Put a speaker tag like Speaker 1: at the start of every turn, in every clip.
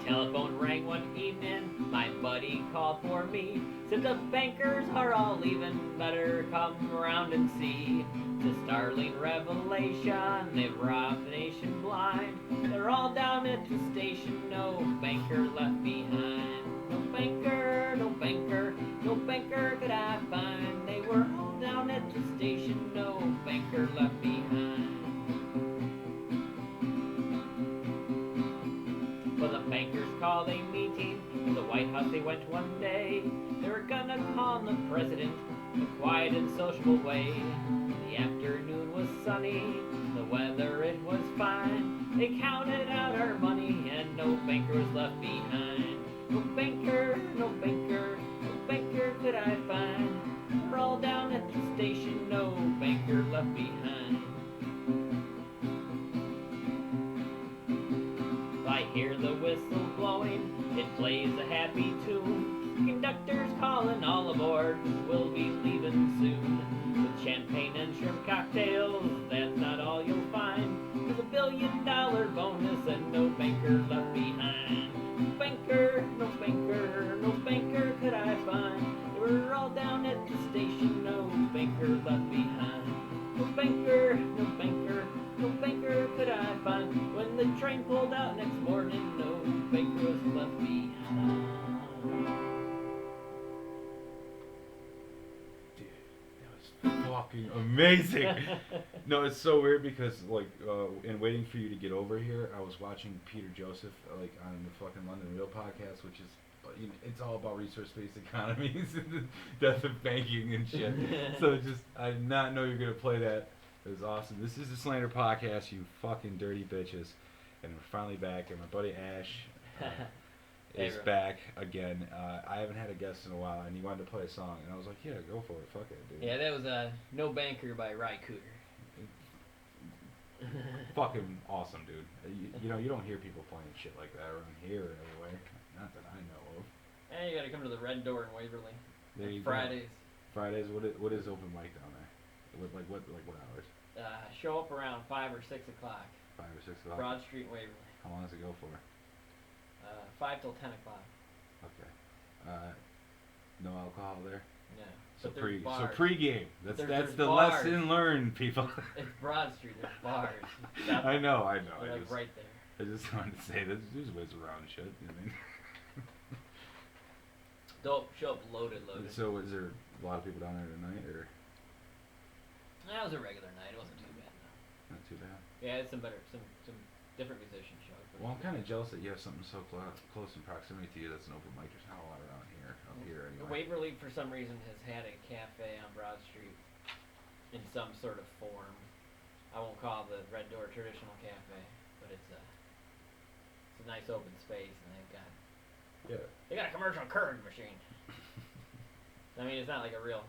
Speaker 1: Telephone rang one evening, my buddy called for me. Said the bankers are all leaving, better come around and see. It's a startling revelation, they've robbed the nation blind. They're all down at the station, no banker left behind. No banker, no banker, no banker could I find. They were all down at the station, no banker left behind. Well, the bankers called a meeting in the White House. They went one day. They were gonna call on the president in a quiet and sociable way. The afternoon was sunny, the weather it was fine. They counted out our money and no banker was left behind. No banker, no banker, no banker could I find. We're all down at the station, no banker left behind. I hear the whistle blowing, it plays a happy tune. Conductor's calling all aboard, we'll be leaving soon. With champagne and shrimp cocktails, that's not all you'll find. There's $1 billion bonus and no banker left behind. No banker, no banker, no banker could I find. They were all down at the station, no banker left behind. No banker, no banker, no banker could I find. When the train pulled out next morning, no banker was left behind.
Speaker 2: Dude, that was fucking amazing. No, it's so weird because like in waiting for you to get over here, I was watching Peter Joseph like on the fucking London Real podcast, which is you know, it's all about resource-based economies and the death of banking and shit. So just I did not know you were gonna play that. It was awesome. This is the Slander podcast, you fucking dirty bitches, and we're finally back. And my buddy Ash is back again. I haven't had a guest in a while, and he wanted to play a song, and I was like, "Yeah, go for it, fuck it, dude."
Speaker 1: Yeah, that was No Banker by Ry Cooder.
Speaker 2: Fucking awesome, dude. You know, you don't hear people playing shit like that around here anyway. Not that I know of.
Speaker 1: And you gotta come to the Red Door in Waverly.
Speaker 2: There you
Speaker 1: Fridays.
Speaker 2: Go. Fridays. What is open mic down there? What hours?
Speaker 1: Show up around 5 or 6 o'clock.
Speaker 2: 5 or 6 o'clock.
Speaker 1: Broad Street, Waverly.
Speaker 2: How long does it go for?
Speaker 1: 5 till 10 o'clock.
Speaker 2: Okay. No alcohol there.
Speaker 1: No.
Speaker 2: So
Speaker 1: bars.
Speaker 2: pre-game. That's
Speaker 1: there's
Speaker 2: the
Speaker 1: bars.
Speaker 2: lesson learned, people.
Speaker 1: It's Broad Street. There's bars.
Speaker 2: I know.
Speaker 1: They're like right there.
Speaker 2: I just wanted to say that there's ways around shit. You know what I mean?
Speaker 1: Don't show up loaded.
Speaker 2: So is there a lot of people down there tonight, or?
Speaker 1: That was a regular night. It wasn't too bad though.
Speaker 2: Not too bad.
Speaker 1: Yeah, it's some different musician shows.
Speaker 2: Well, I'm kind of jealous that you have something so close in proximity to you that's an open mic. There's not a lot around here, up here anyway.
Speaker 1: Waverly, for some reason, has had a cafe on Broad Street in some sort of form. I won't call it the Red Door Traditional Cafe, but it's a nice open space, and they got a commercial Keurig machine. I mean, it's not like a real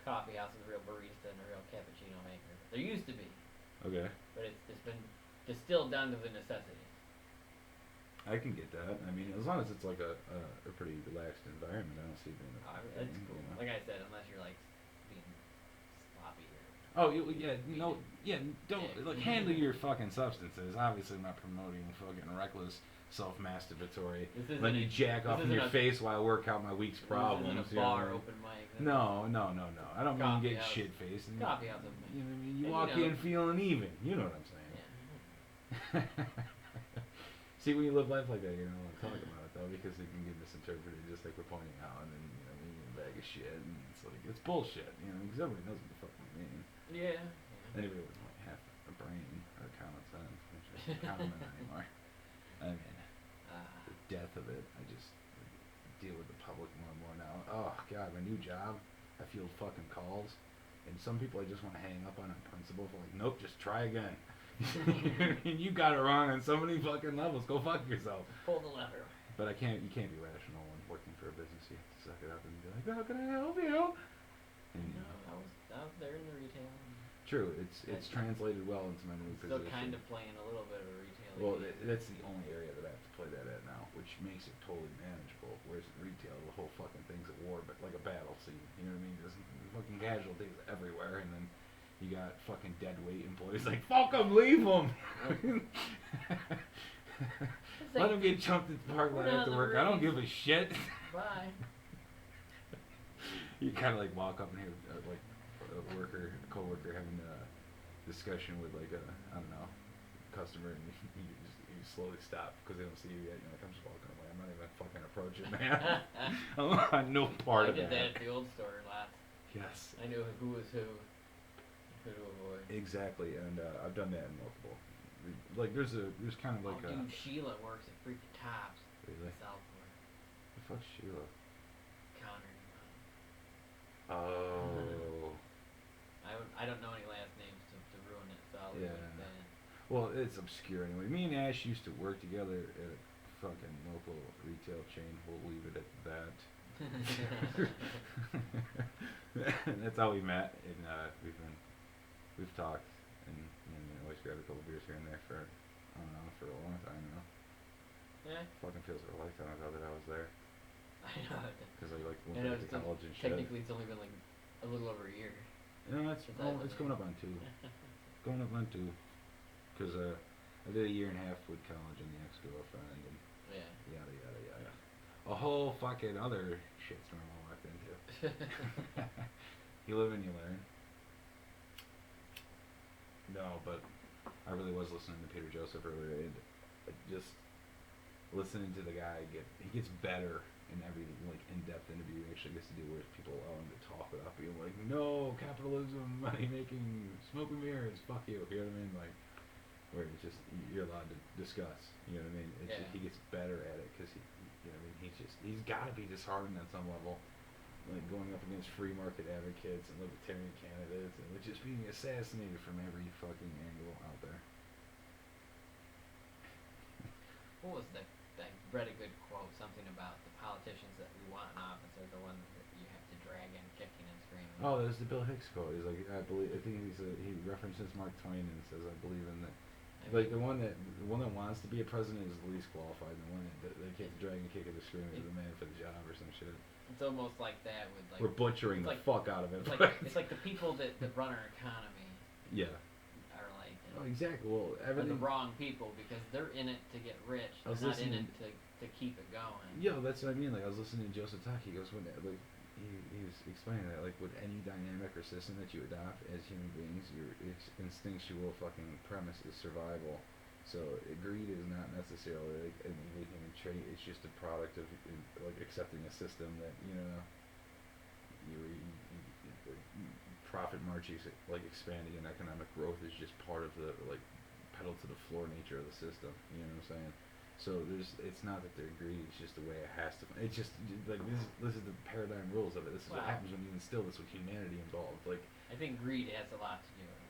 Speaker 1: coffee house with a real barista and a real cappuccino maker. There used to be.
Speaker 2: Okay.
Speaker 1: But it's been distilled down to the necessity.
Speaker 2: I can get that. I mean, as long as it's like a pretty relaxed environment, I don't see it being a
Speaker 1: That's
Speaker 2: thing,
Speaker 1: cool.
Speaker 2: you know?
Speaker 1: Like I said, unless you're like being sloppy or.
Speaker 2: Oh don't like handle your fucking substances. Obviously, I'm not promoting fucking reckless self-masturbatory. Let me jack off in your face while I work out my week's problems.
Speaker 1: This isn't a bar open mic.
Speaker 2: No. I don't mean get shit faced.
Speaker 1: Coffee house open mic.
Speaker 2: You know what I mean? You walk in feeling even. You know what I'm saying? Yeah. See, when you live life like that, you're not allowed to talk about it though, because it can get misinterpreted. Just like we're pointing out, and then you know, you get a bag of shit, and it's like it's bullshit. You know, because everybody knows what the fuck you mean.
Speaker 1: Yeah.
Speaker 2: Anybody with like half a brain or common sense, which is common anymore. I mean, the death of it. I just deal with the public more and more now. Oh God, my new job, I field fucking calls, and some people I just want to hang up on principle for like, nope, just try again. You got it wrong on so many fucking levels. Go fuck yourself.
Speaker 1: Pull the lever.
Speaker 2: But you can't be rational when working for a business. You have to suck it up and be like, how can I help you? And,
Speaker 1: no, I was out there in the retail.
Speaker 2: True, it's translated well into my new position.
Speaker 1: Still kind of playing a little bit of a retail.
Speaker 2: Well, that's the only area that I have to play that at now, which makes it totally manageable. Whereas in retail, the whole fucking thing's at war, but like a battle scene. You know what I mean? There's fucking casualties everywhere, and then you got fucking dead weight employees like, fuck them, leave them. Let him get jumped at the parking lot after work. I don't give a shit.
Speaker 1: Bye.
Speaker 2: You kind of like walk up and hear like a coworker having a discussion with like I don't know, customer, and you slowly stop because they don't see you yet. You're like, I'm just walking away. I'm not even fucking approaching, man. I'm on no part of that.
Speaker 1: I did that at the old store last.
Speaker 2: Yes.
Speaker 1: I knew who was who. Who to avoid.
Speaker 2: Exactly, and I've done that in multiple. Like there's kind of like
Speaker 1: dude, Sheila works at freaking Tops.
Speaker 2: Really?
Speaker 1: Southport.
Speaker 2: The fuck's Sheila?
Speaker 1: Connor.
Speaker 2: Oh.
Speaker 1: I don't know any last names to ruin it, so I'll leave it at that.
Speaker 2: Well, it's obscure anyway. Me and Ash used to work together at a fucking local retail chain. We'll leave it at that. That's how we met, and we've talked, and always grabbed a couple beers here and there for I don't know, for a long time now.
Speaker 1: Yeah.
Speaker 2: Fucking feels like a lifetime ago that I was there.
Speaker 1: I know.
Speaker 2: Because I like went back to college and shit.
Speaker 1: Technically, it's only been like a little over a year.
Speaker 2: It's coming up on 2. Going up on 2. Because I did a year and a half with college and the ex-girlfriend and yada yada yada. A whole fucking other shitstorm I walked into. You live and you learn. No, but I really was listening to Peter Joseph earlier, and just listening to the guy he gets better in every like in-depth interview. He actually gets to deal with people allowing him to talk without being like, no, capitalism, money making, smoke and mirrors, fuck you. You know what I mean? Like, where it's just you're allowed to discuss. You know what I mean? It's just, he gets better at it because you know what I mean? He's got to be disheartened on some level. Like going up against free market advocates and libertarian candidates, and just being assassinated from every fucking angle out there.
Speaker 1: What was that? I read a good quote, something about the politicians that we want in office are the ones that you have to drag in kicking and screaming.
Speaker 2: Oh, there's the Bill Hicks quote. He's like, I think he references Mark Twain and says, I believe in that. Like the one that wants to be a president is the least qualified, and the one that they get to drag and kick and screaming is the man for the job or some shit.
Speaker 1: It's almost like that with like
Speaker 2: we're butchering the fuck out of it.
Speaker 1: It's like the people that run our economy.
Speaker 2: Yeah.
Speaker 1: Are like.
Speaker 2: Exactly. Well,
Speaker 1: are the wrong people because they're in it to get rich. They're not in it to keep it going.
Speaker 2: Yeah, that's what I mean. Like I was listening to Joseph talk. He goes when like he was explaining that like with any dynamic or system that you adopt as human beings, your instinctual fucking premise is survival. So greed is not necessarily like an innate human trait. It's just a product of like accepting a system that profit marches like expanding and economic growth is just part of the like pedal to the floor nature of the system. You know what I'm saying? So it's not that they're greedy. It's just the way it has to. It's just like this is the paradigm rules of it. This is what happens when you instill this with humanity involved. Like
Speaker 1: I think greed has a lot to do with it.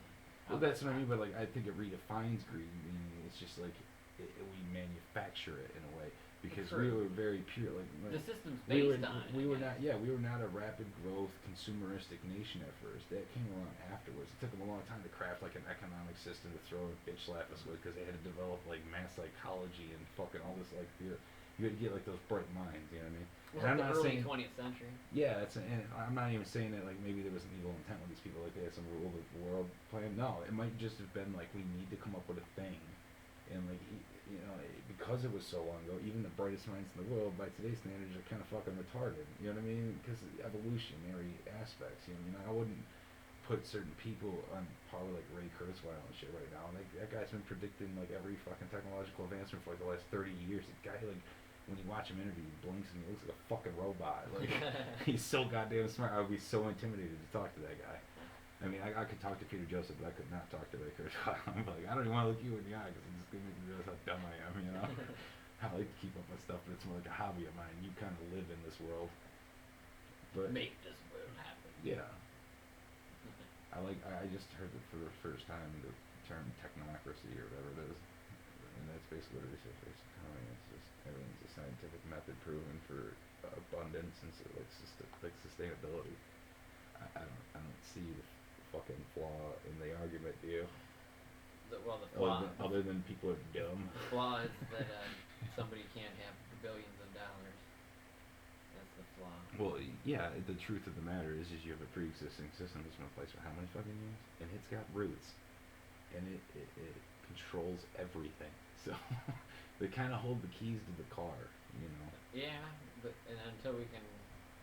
Speaker 2: Well, that's what I mean, but like I think it redefines greed. Meaning it's just like we manufacture it in a way because we were very pure. Like
Speaker 1: the system's based on.
Speaker 2: We were not a rapid growth consumeristic nation at first. That came along afterwards. It took them a long time to craft like an economic system to throw a bitch slap us with because they had to develop like mass psychology and fucking all this like fear. You had to get like those bright minds. You know what I mean?
Speaker 1: Well, like the early 20th century.
Speaker 2: Yeah, and I'm not even saying that like maybe there was an evil intent with these people, like they had some rule of the world plan. No, it might just have been like we need to come up with a thing, and like because it was so long ago, even the brightest minds in the world by today's standards are kind of fucking retarded. You know what I mean? Because of the evolutionary aspects. You know, I wouldn't put certain people on par with like Ray Kurzweil and shit right now. Like that guy's been predicting like every fucking technological advancement for like the last 30 years. The guy like. When you watch him interview, he blinks and he looks like a fucking robot. Like he's so goddamn smart. I would be so intimidated to talk to that guy. I mean, I could talk to Peter Joseph, but I could not talk to Ray Kurzweil. I'm like, I don't even want to look you in the eye because it's just gonna make me realize how dumb I am. You know, I like to keep up with stuff, but it's more like a hobby of mine. You kind of live in this world, but
Speaker 1: make this world happen.
Speaker 2: Yeah. I just heard it for the first time the term technocracy or whatever it is. And that's basically what it is. It's economy. It's just everything's a scientific method proven for abundance and so like sustainability. I don't see the fucking flaw in the argument, do you?
Speaker 1: The flaw.
Speaker 2: Other than people are dumb.
Speaker 1: The flaw is that somebody can't have billions of dollars. That's the flaw.
Speaker 2: Well, yeah. The truth of the matter is you have a pre-existing system that's been in place for how many fucking years, and it's got roots, and it controls everything. So they kind of hold the keys to the car, you know.
Speaker 1: Yeah, but and until we can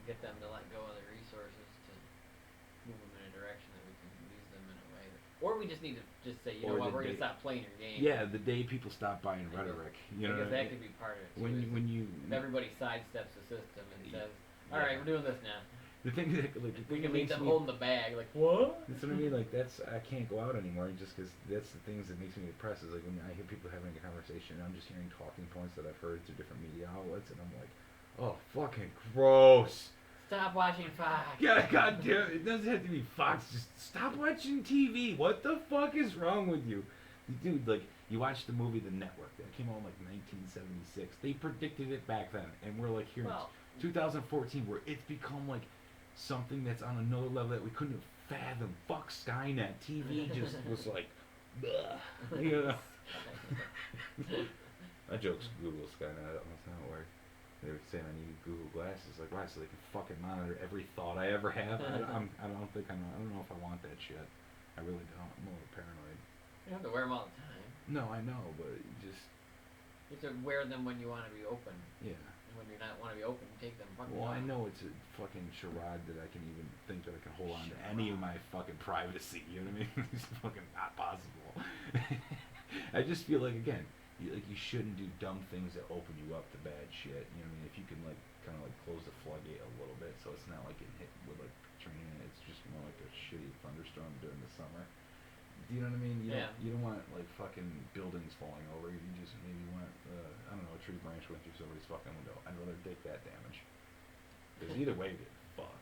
Speaker 1: get them to let go of their resources to move them in a direction that we can use them in a way that, or we just need to just say, you know
Speaker 2: Or
Speaker 1: what,
Speaker 2: the
Speaker 1: we're gonna
Speaker 2: day-
Speaker 1: stop playing your game.
Speaker 2: Yeah, the day people stop buying
Speaker 1: I guess-
Speaker 2: rhetoric, you know.
Speaker 1: Because
Speaker 2: what I
Speaker 1: that
Speaker 2: mean?
Speaker 1: could be part of it too.
Speaker 2: When you
Speaker 1: if everybody sidesteps the system and
Speaker 2: Yeah.
Speaker 1: says, "All right, we're doing this now,"
Speaker 2: the thing that like the
Speaker 1: we
Speaker 2: thing
Speaker 1: can
Speaker 2: that
Speaker 1: leave
Speaker 2: makes
Speaker 1: them
Speaker 2: me
Speaker 1: holding the bag. Like what?
Speaker 2: that's what I mean. Like I can't go out anymore just because that's the things that makes me depressed. Is like when I hear people having a conversation, and I'm just hearing talking points that I've heard through different media outlets, and I'm like, oh, fucking gross.
Speaker 1: Stop watching Fox.
Speaker 2: Yeah, goddamn, it doesn't have to be Fox. Just stop watching TV. What the fuck is wrong with you, dude? Like you watched the movie The Network that came out in like 1976. They predicted it back then, and we're like here
Speaker 1: Well,
Speaker 2: in 2014 where it's become like something that's on another level that we couldn't have fathomed. Fuck Skynet. TV just was like, bleh. You know. That joke's Google Skynet. That's not work. They were saying I need Google glasses. Like, why? So they can fucking monitor every thought I ever have. I don't think I don't know if I want that shit. I really don't. I'm a little paranoid.
Speaker 1: you don't have to wear them all the time.
Speaker 2: No, I know, but it just
Speaker 1: You have to wear them when you want to be open.
Speaker 2: yeah.
Speaker 1: And when you're not want to be open, you take them. Fucking
Speaker 2: Well, I
Speaker 1: off.
Speaker 2: know it's a fucking charade that I can even think that I can hold on to any of my fucking privacy. You know what I mean? It's fucking not possible. I just feel like again, you shouldn't do dumb things that open you up to bad shit. You know what I mean? If you can like kind of like close the floodgate a little bit, so it's not like getting hit with like training. It's just more like a shitty thunderstorm during the summer. Do you know what I mean? You don't want like fucking buildings falling over. You just maybe want I don't know, a tree branch went through somebody's fucking window. I'd rather take that damage. Because either way, you're fucked.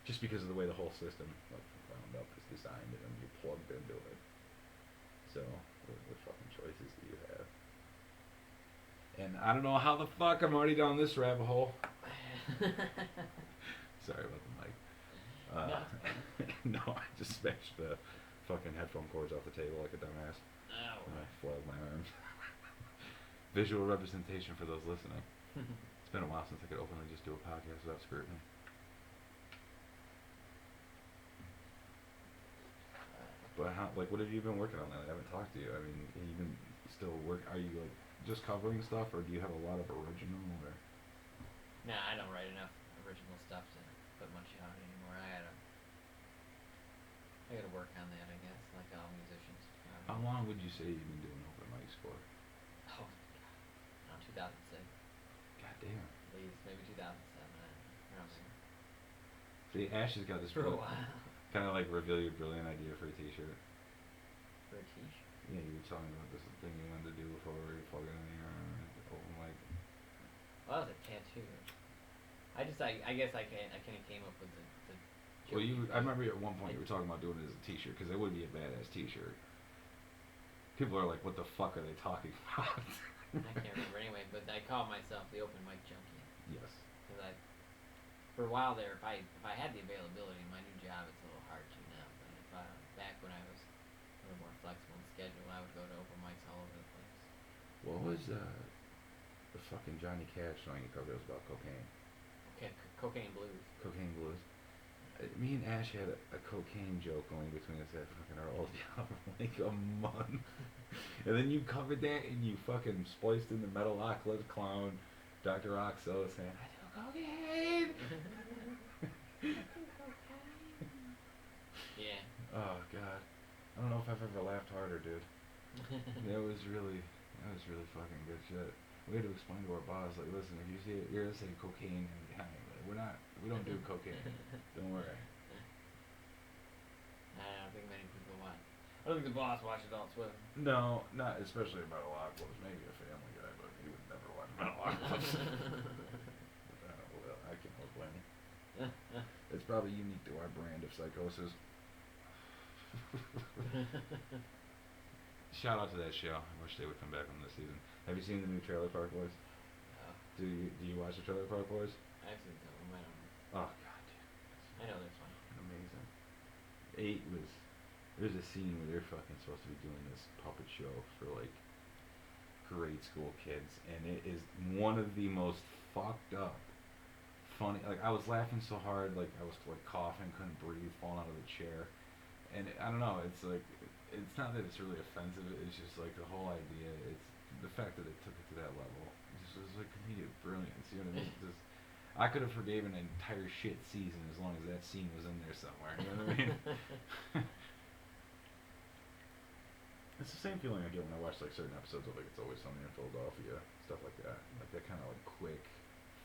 Speaker 2: Just because of the way the whole system like wound up is designed and you're plugged into it. So what fucking choices do you have? And I don't know how the fuck I'm already down this rabbit hole. Sorry about the mic. No, I just smashed the fucking headphone cords off the table like a dumbass.
Speaker 1: Ow.
Speaker 2: And I flailed my arms. Visual representation for those listening. It's been a while since I could openly just do a podcast without scrutiny. But how, like, what have you been working on lately? I haven't talked to you. I mean, you been still work? Are you like just covering stuff, or do you have a lot of original? Or
Speaker 1: Nah, I don't write enough original stuff to put much out anymore. I gotta work on that, I guess, like all musicians.
Speaker 2: how long would you say you've been doing open mics for?
Speaker 1: Oh, around 2006,
Speaker 2: God damn.
Speaker 1: at least, maybe 2007. Around there.
Speaker 2: See, Ash has got this
Speaker 1: For a while.
Speaker 2: kind of like reveal your brilliant idea for a T-shirt.
Speaker 1: For a t-shirt.
Speaker 2: Yeah, you were talking about this thing you wanted to do before we were plugging in your open mic.
Speaker 1: Well, that was a tattoo. I guess I kind of came up with the
Speaker 2: Well,
Speaker 1: joke.
Speaker 2: I remember at one point you were talking about doing it as a T-shirt because it would be a badass T-shirt. People are like, "What the fuck are they talking about?"
Speaker 1: I can't remember anyway, but I call myself the open mic junkie.
Speaker 2: Yes.
Speaker 1: Because for a while there, if I had the availability, my new job it's a little hard to now. But back when I was a little more flexible in schedule, I would go to open mics all over the place.
Speaker 2: What was the fucking Johnny Cash song you covered? It was about cocaine.
Speaker 1: Okay, cocaine blues.
Speaker 2: Cocaine blues. Me and Ash had a cocaine joke going between us at fucking our old job for like a month. And then you covered that and you fucking spliced in the Metalocalypse Clown, Dr. Oxo saying, I do cocaine!
Speaker 1: Yeah.
Speaker 2: Oh, God. I don't know if I've ever laughed harder, dude. That was really fucking good shit. We had to explain to our boss, like, listen, if you see it, you're gonna say cocaine and behind, we don't do cocaine. Don't worry.
Speaker 1: I don't think many people watch. I don't think the boss watches Adult Swim.
Speaker 2: No, not especially Metalocalypse. Maybe a Family Guy, but he would never watch Metalocalypse. Well, I can help blame him. It's probably unique to our brand of psychosis. Shout out to that show. I wish they would come back on this season. Have you seen the new Trailer Park Boys?
Speaker 1: No.
Speaker 2: Do you watch the Trailer Park Boys?
Speaker 1: I've seen some of them. I don't know.
Speaker 2: Oh, God, dude.
Speaker 1: I know they're funny.
Speaker 2: Amazing. There's a scene where they're fucking supposed to be doing this puppet show for like grade school kids, and it is one of the most fucked up, funny. Like I was laughing so hard, like I was like coughing, couldn't breathe, falling out of the chair, and I don't know. It's like it's not that it's really offensive. It's just like the whole idea. the fact that it took it to that level just was like comedic brilliance. You know what I mean? Just, I could have forgiven an entire shit season as long as that scene was in there somewhere. You know what I mean? It's the same feeling I get when I watch like certain episodes of like It's Always Sunny in Philadelphia, stuff like that. Like that kind of like quick,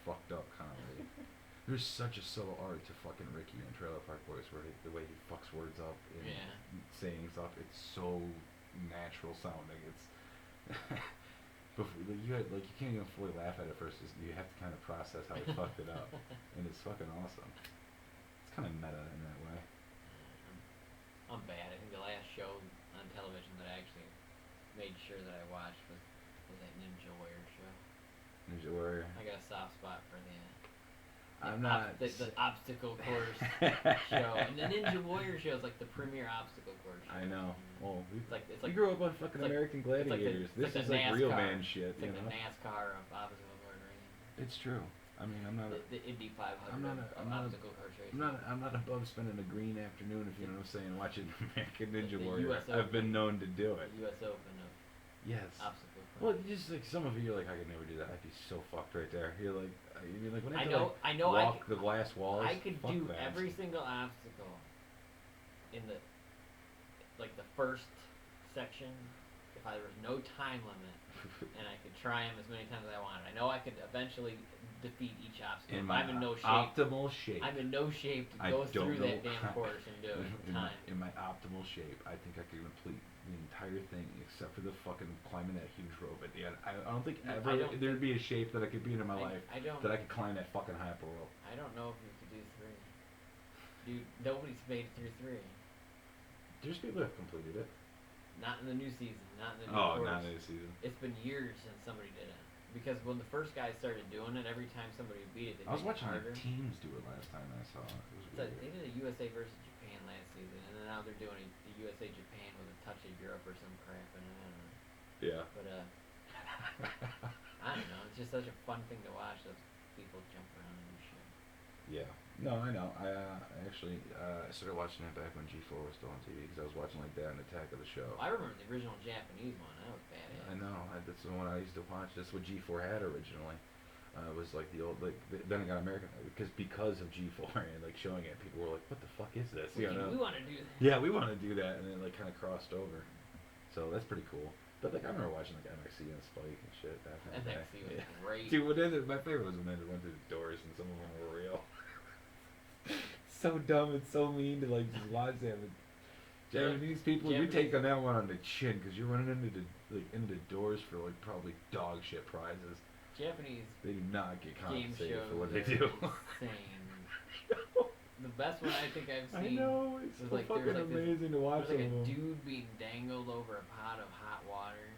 Speaker 2: fucked up comedy. There's such a subtle art to fucking Ricky and Trailer Park Boys, where the way he fucks words up and saying stuff, it's so natural sounding. It's before, you can't even fully laugh at it first. You have to kind of process how he fucked it up, and it's fucking awesome. It's kind of meta in that way.
Speaker 1: I'm bad. I think the last show on television that I actually made sure that I watched was that Ninja Warrior show.
Speaker 2: Ninja Warrior.
Speaker 1: I got a soft spot for the the obstacle course show, and the Ninja Warrior show is like the premier obstacle course show.
Speaker 2: I know. Well,
Speaker 1: it's like
Speaker 2: we grew up on fucking American Gladiators. This is like real man shit.
Speaker 1: It's like the NASCAR of obstacle course racing.
Speaker 2: It's true. I mean, I'm not
Speaker 1: the Indy 500 obstacle course racing.
Speaker 2: I'm not above spending a green afternoon, if you know what I'm saying, watching American Ninja
Speaker 1: the
Speaker 2: Warrior.
Speaker 1: US
Speaker 2: I've been known to do it.
Speaker 1: U.S. Open of
Speaker 2: yes.
Speaker 1: obstacle course.
Speaker 2: Well, just like some of you, you're like, I could never do that. I'd be so fucked right there. You're like, you mean like when I walk the glass walls.
Speaker 1: I could do every single obstacle in the first section if there was no time limit, and I could try them as many times as I wanted. I know I could eventually defeat each obstacle.
Speaker 2: I'm in no shape. Optimal shape.
Speaker 1: I'm in no shape to go through that damn course and do it in time.
Speaker 2: In my optimal shape, I think I could complete the entire thing except for the fucking climbing that huge rope at the end. I don't think there'd be a shape that I could be in my life that I could climb that fucking high up a rope.
Speaker 1: I don't know if you could do 3. Dude, nobody's made it through 3.
Speaker 2: There's people that have completed it.
Speaker 1: Not in the new season. Not in the new course.
Speaker 2: Not in the new season.
Speaker 1: It's been years since somebody did it. Because when the first guy started doing it, every time somebody beat it, they
Speaker 2: I was watching
Speaker 1: harder.
Speaker 2: teams do it last time I saw it. It was weird.
Speaker 1: They did a USA versus Japan last season, and then now they're doing a USA Japan with a touch of Europe or some crap in it. I don't know.
Speaker 2: Yeah.
Speaker 1: But I don't know. It's just such a fun thing to watch. Those people jump around and do shit.
Speaker 2: Yeah. No, I know. I actually started watching it back when G4 was still on TV because I was watching like that and Attack of the Show.
Speaker 1: I remember the original Japanese one. That was badass.
Speaker 2: I know. That's the one I used to watch. That's what G4 had originally. It was like the old then it got American because of G4 and like showing it. People were like, "What the fuck is this?"
Speaker 1: We want to do that.
Speaker 2: Yeah, we want to do that, and then like kind of crossed over. So that's pretty cool. But like I remember watching like MXC and Spike and shit back in the day.
Speaker 1: MXC was great.
Speaker 2: Dude, my favorite was when they went through the doors and some of them were real. So dumb and so mean to like just watch them. Japanese people, you take on that one on the chin because you're running into doors for like probably dog shit prizes.
Speaker 1: Japanese.
Speaker 2: They do not get compensated
Speaker 1: for
Speaker 2: what they do.
Speaker 1: Insane. The best one I think I've seen.
Speaker 2: I know, it's so like, fucking amazing to watch.
Speaker 1: There's like a dude being dangled over a pot of hot water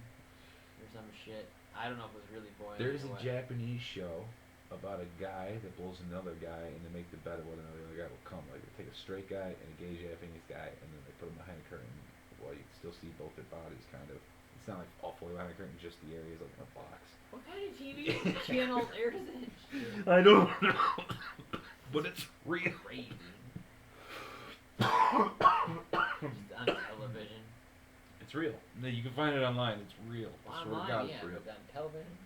Speaker 1: or some shit. I don't know if it was really boiling.
Speaker 2: There's a Japanese show about a guy that blows another guy and they make the bet of whether or not the other guy will come. Like they take a straight guy and a gay Japanese guy and then they put them behind a curtain while you can still see both their bodies kind of. It's not like all fully behind a curtain, just the areas like in a box. What kind of TV
Speaker 1: channel airs it?
Speaker 2: I don't know. But it's real.
Speaker 1: Crazy. Just on television.
Speaker 2: It's real. No, you can find it online. It's real. I swear to God, it's real.
Speaker 1: On television.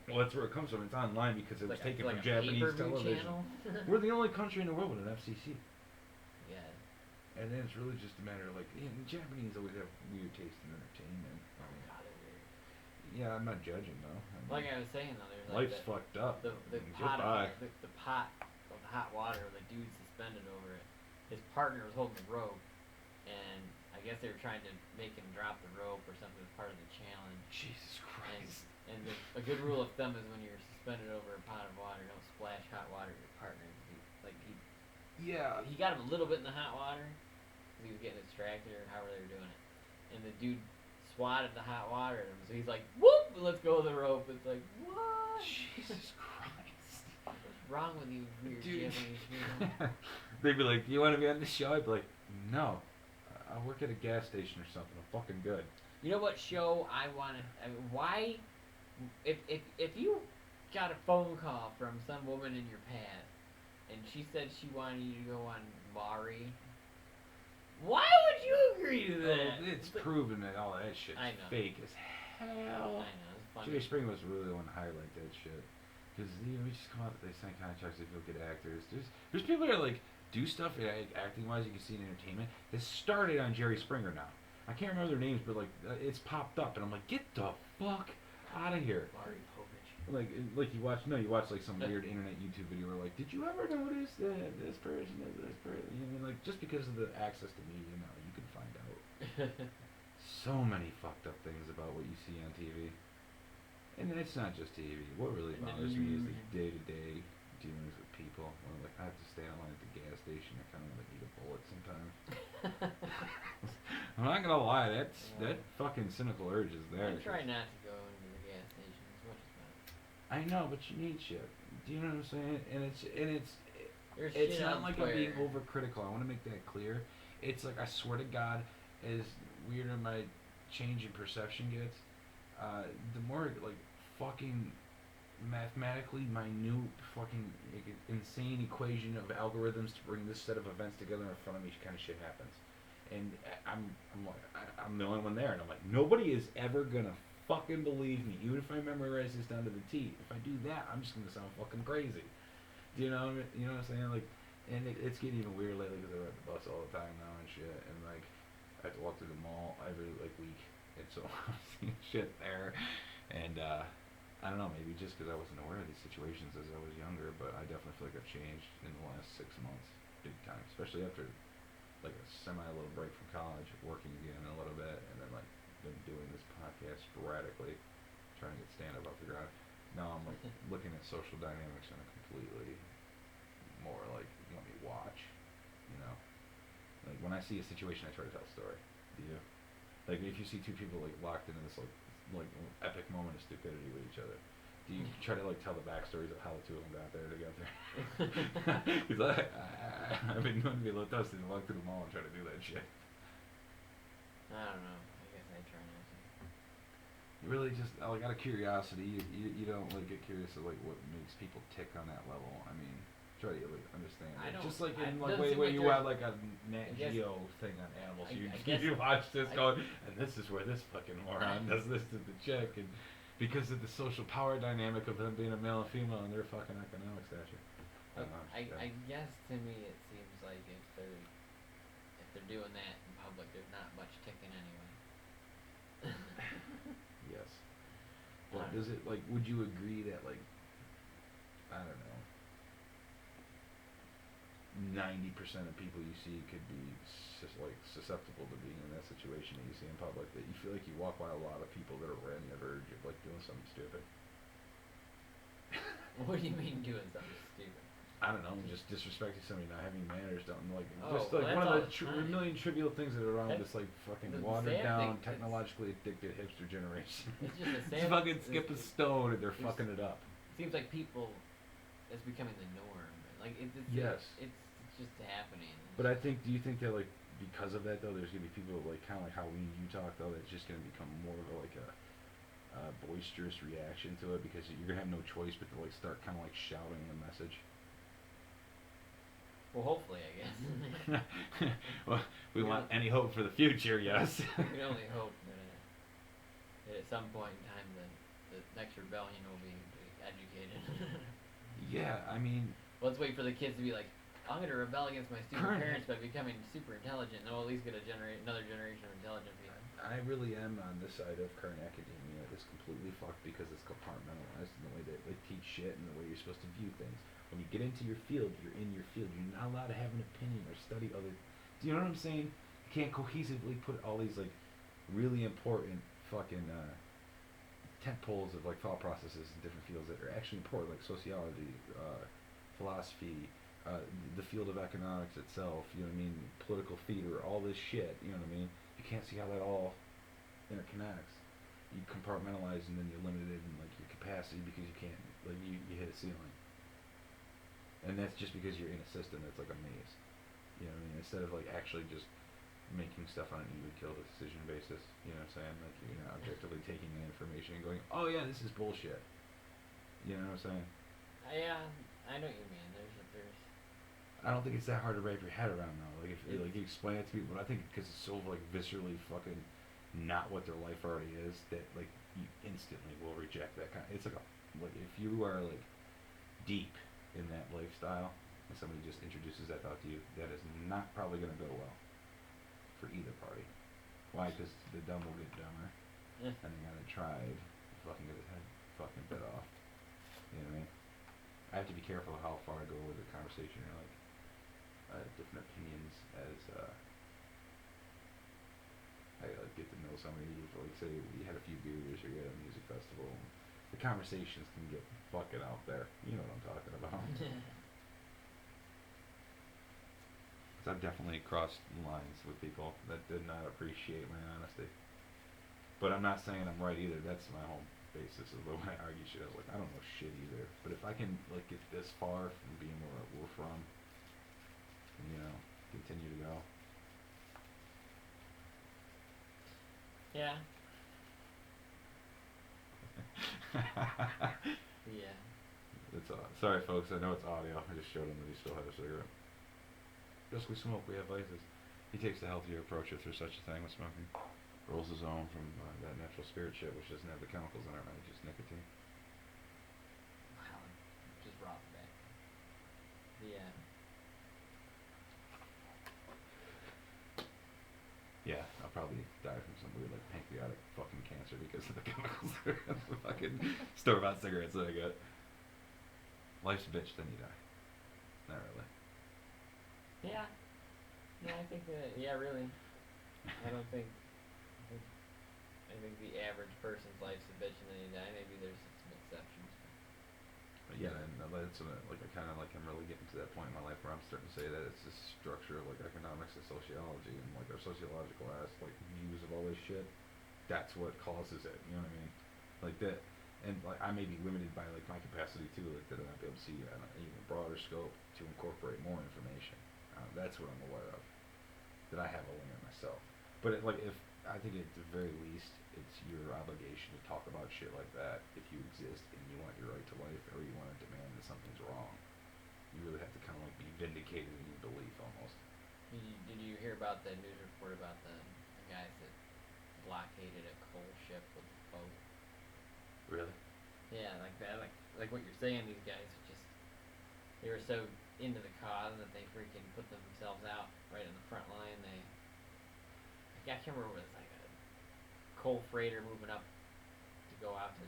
Speaker 2: Well, that's where it comes from. It's online because it was taken from
Speaker 1: a
Speaker 2: Japanese television.
Speaker 1: Channel?
Speaker 2: We're the only country in the world with an FCC.
Speaker 1: Yeah.
Speaker 2: And then it's really just a matter of like, Japanese always have weird taste in entertainment. Yeah, I'm not judging though.
Speaker 1: Like I was saying though, there's like
Speaker 2: life's fucked up.
Speaker 1: The pot of hot water with a dude suspended over it. His partner was holding the rope, and I guess they were trying to make him drop the rope or something as part of the challenge.
Speaker 2: Jesus Christ.
Speaker 1: And a good rule of thumb is when you're suspended over a pot of water, don't splash hot water at your partner. He got him a little bit in the hot water because he was getting distracted or however they were doing it. And the dude swatted the hot water at him, so he's like, whoop, let's go of the rope. It's like, what?
Speaker 2: Jesus Christ.
Speaker 1: What's wrong with you, weird Japanese people?
Speaker 2: They'd be like, do you want to be on the show? I'd be like, no. I work at a gas station or something. I'm fucking good.
Speaker 1: You know what show I wanted? I mean, why? If you got a phone call from some woman in your past, and she said she wanted you to go on Maury, why would you agree to that?
Speaker 2: It's proven that all that shit's fake as hell?
Speaker 1: I know, it's funny.
Speaker 2: Jerry Springer was really the one to highlight that shit. Because, you know, we just come out, they sign contracts, they feel good actors. There's people that, like, do stuff acting-wise, you can see in entertainment. It started on Jerry Springer now. I can't remember their names, but, like, it's popped up, and I'm like, get the fuck out of here.
Speaker 1: Maury Povich.
Speaker 2: Like you watch like some weird internet YouTube video where like, did you ever notice that this person is this person? You know, what I mean, like just because of the access to media now, you can find out so many fucked up things about what you see on TV. And it's not just TV. What really bothers me is the day-to-day dealings with people. When like I have to stand in line at the gas station, I kind of like need a bullet sometimes. I'm not gonna lie, that fucking cynical urge is there.
Speaker 1: I try not to go into the gas station as much as possible.
Speaker 2: I know, but you need shit. Do you know what I'm saying? And it's
Speaker 1: There's
Speaker 2: not like I'm being overcritical. I want to make that clear. It's like I swear to God, as weirder my change in perception gets, the more like fucking mathematically minute, fucking insane equation of algorithms to bring this set of events together in front of me, kind of shit happens. And I'm the only one there, and I'm like, nobody is ever gonna fucking believe me, even if I memorize this down to the T. If I do that, I'm just gonna sound fucking crazy. Do you know? You know what I'm saying? Like, and it's getting even weird lately because I ride the bus all the time now and shit, and like, I have to walk through the mall every like week, and so I'm seeing shit there, and I don't know, maybe just because I wasn't aware of these situations as I was younger, but I definitely feel like I've changed in the last 6 months, big time, especially after like a little break from college, working again a little bit, and then like been doing this podcast sporadically, trying to get stand-up off the ground. Now I'm like looking at social dynamics in a completely more like, let me watch, you know? Like when I see a situation, I try to tell a story. Do you? Like if you see two people like locked into this like epic moment of stupidity with each other, do you try to like tell the backstories of how the two of them got there together? Because I've been known to be a little dusty and walk through the mall and try to do that shit.
Speaker 1: I don't know. I guess I try not to.
Speaker 2: You really just like out of curiosity, you don't like get curious of like what makes people tick on that level. I mean, try to like understand.
Speaker 1: I don't.
Speaker 2: Just like in
Speaker 1: It
Speaker 2: like
Speaker 1: doesn't
Speaker 2: way
Speaker 1: seem
Speaker 2: where
Speaker 1: like
Speaker 2: you
Speaker 1: there's-
Speaker 2: have like a Nat Geo thing on animals. You watch this going, and this is where this fucking moron does this to the chick, and because of the social power dynamic of them being a male and female and their fucking economic stature.
Speaker 1: I guess to me it seems like if they're doing that in public, there's not much ticking anyway.
Speaker 2: Yes. But does it like? Would you agree that like, I don't know, 90% of people you see could be like susceptible to being in that situation that you see in public? That you feel like you walk by a lot of people that are right on the verge of like doing something stupid.
Speaker 1: What do you mean doing something stupid?
Speaker 2: I don't know, just disrespecting somebody, not having manners, don't like
Speaker 1: Oh,
Speaker 2: just like
Speaker 1: well,
Speaker 2: one of the
Speaker 1: that's all the time.
Speaker 2: million trivial things that are wrong with
Speaker 1: That's
Speaker 2: this like fucking
Speaker 1: the
Speaker 2: watered
Speaker 1: sad
Speaker 2: down,
Speaker 1: thing,
Speaker 2: technologically addicted hipster generation.
Speaker 1: It's just a
Speaker 2: Just
Speaker 1: sad.
Speaker 2: fucking skip a stone and they're
Speaker 1: there's-
Speaker 2: fucking it up.
Speaker 1: It seems like people, it's becoming the norm. Like it's
Speaker 2: Yes.
Speaker 1: it's just happening.
Speaker 2: But I think, do you think that like because of that though, there's gonna be people like kind of like how you talk though, that's just gonna become more of a, like a boisterous reaction to it because you're gonna have no choice but to like start kind of like shouting a message.
Speaker 1: Well, hopefully, I guess.
Speaker 2: Well, we want any hope for the future, yes.
Speaker 1: We can only hope that at some point in time the next rebellion will be educated.
Speaker 2: Yeah, I mean.
Speaker 1: Let's wait for the kids to be like, I'm going to rebel against my stupid parents by becoming super intelligent, and I'll at least get another generation of intelligent people.
Speaker 2: I really am on this side of current academia. It's completely fucked because it's compartmentalized in the way that they teach shit and the way you're supposed to view things. When you get into your field, you're in your field. You're not allowed to have an opinion or study other. Do you know what I'm saying? You can't cohesively put all these like really important fucking tent poles of like thought processes in different fields that are actually important, like sociology, philosophy, the field of economics itself. You know what I mean? Political theater, all this shit. You know what I mean? You can't see how that all interconnects. You compartmentalize and then you're limited in like your capacity because you can't like you hit a ceiling. And that's just because you're in a system that's like a maze. You know what I mean? Instead of like actually just making stuff on an even killed decision basis. You know what I'm saying? Like you're not objectively taking the information and going, oh yeah, this is bullshit. You know what I'm saying?
Speaker 1: Yeah, I know what you mean. There's
Speaker 2: I don't think it's that hard to wrap your head around though. Like if like you explain it to people, but I think because it's so like viscerally fucking not what their life already is, that like you instantly will reject that kind. It's like if you are like deep in that lifestyle, and somebody just introduces that thought to you, that is not probably going to go well for either party. Why? Because the dumb will get dumber,
Speaker 1: Yeah.
Speaker 2: and the guy that tried will fucking get his head fucking bit off. You know what I mean? I have to be careful how far I go with the conversation, or like different opinions as I get to know somebody. Like say we had a few beers, or you're at a music festival. And the conversations can get fucking out there. You know what I'm talking about. Because I've definitely crossed lines with people that did not appreciate my honesty. But I'm not saying I'm right either. That's my whole basis of the way I argue shit. I was like, I don't know shit either. But if I can like get this far from being where we're from, and, you know, continue to go.
Speaker 1: Yeah. Yeah.
Speaker 2: It's sorry, folks. I know it's audio. I just showed him that he still had a cigarette. Yes, we smoke. We have vices. He takes the healthier approach if there's such a thing with smoking. Rolls his own from that natural spirit shit, which doesn't have the chemicals in it, right? Just nicotine.
Speaker 1: Wow. Just raw back. Yeah.
Speaker 2: Yeah, I'll probably die from some weird like pancreatic fucking cancer because of the chemicals that are in the fucking store-bought cigarettes that I got. Life's a bitch, then you die. Not really.
Speaker 1: Yeah. Yeah, I think that. Yeah, really. I don't think. I think the average person's life's a bitch and then you die. Maybe there's some exceptions.
Speaker 2: But yeah, and that's what like I kind of like I'm really getting to that point in my life where I'm starting to say that it's this structure of like economics and sociology and like our sociological like views of all this shit. That's what causes it. You know what I mean? Like that, and like I may be limited by like my capacity too, like that I might be able to see on an even broader scope to incorporate more information. That's what I'm aware of. That I have a limit myself. But like if I think at the very least it's your obligation to talk about shit like that if you exist and you want your right to life or you want to demand that something's wrong. You really have to kind of like be vindicated in your belief almost.
Speaker 1: Did you hear about the news report about the guys that blockaded a coal ship with a boat?
Speaker 2: Really?
Speaker 1: Yeah, like that, like what you're saying. These guys are just they were so into the cause that they freaking put themselves out right in the front line. I can't remember what it was like a coal freighter moving up to go out to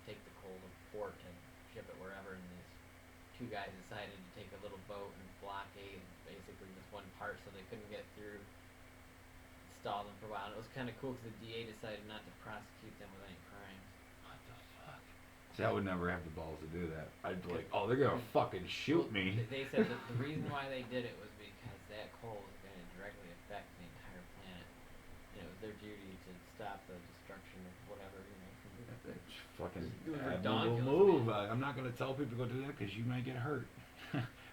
Speaker 1: take the coal to port and ship it wherever, and these two guys decided to take a little boat and blockade basically this one part so they couldn't get through. Stall them for a while, and it was kind of cool because the DA decided not to prosecute them with any crimes.
Speaker 2: What the fuck? See, I would never have the balls to do that. I'd be like, oh, they're gonna fucking shoot me.
Speaker 1: They said that the reason why they did it was because that coal was going to directly affect the entire planet. You know, it was their duty to stop the destruction of whatever, you know.
Speaker 2: Fucking
Speaker 1: It was
Speaker 2: admirable
Speaker 1: redonkulous,
Speaker 2: move.
Speaker 1: man.
Speaker 2: I'm not gonna tell people to go do that because you might get hurt.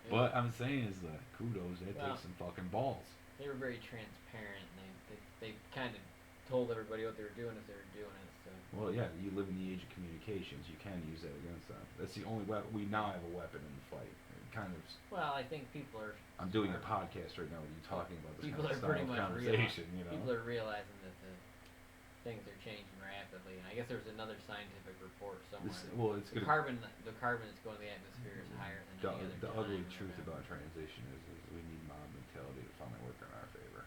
Speaker 2: But I'm saying is that kudos. That takes some fucking balls.
Speaker 1: They were very transparent, and they kind of told everybody what they were doing as they were doing it. So.
Speaker 2: Well, yeah, you live in the age of communications. You can use that against them. That's the only weapon. We now have a weapon in the fight. It kind of.
Speaker 1: Well, I think people are.
Speaker 2: I'm doing a podcast right now with you talking about this
Speaker 1: People
Speaker 2: kind of
Speaker 1: are pretty
Speaker 2: style of
Speaker 1: much
Speaker 2: conversation. You know.
Speaker 1: People are realizing that the things are changing rapidly, and I guess there's another scientific report somewhere.
Speaker 2: It's
Speaker 1: the carbon that's going to the atmosphere is higher than any other
Speaker 2: the
Speaker 1: time
Speaker 2: ugly
Speaker 1: or
Speaker 2: truth
Speaker 1: whatever.
Speaker 2: about transition is we need mob mentality to finally work in our favor.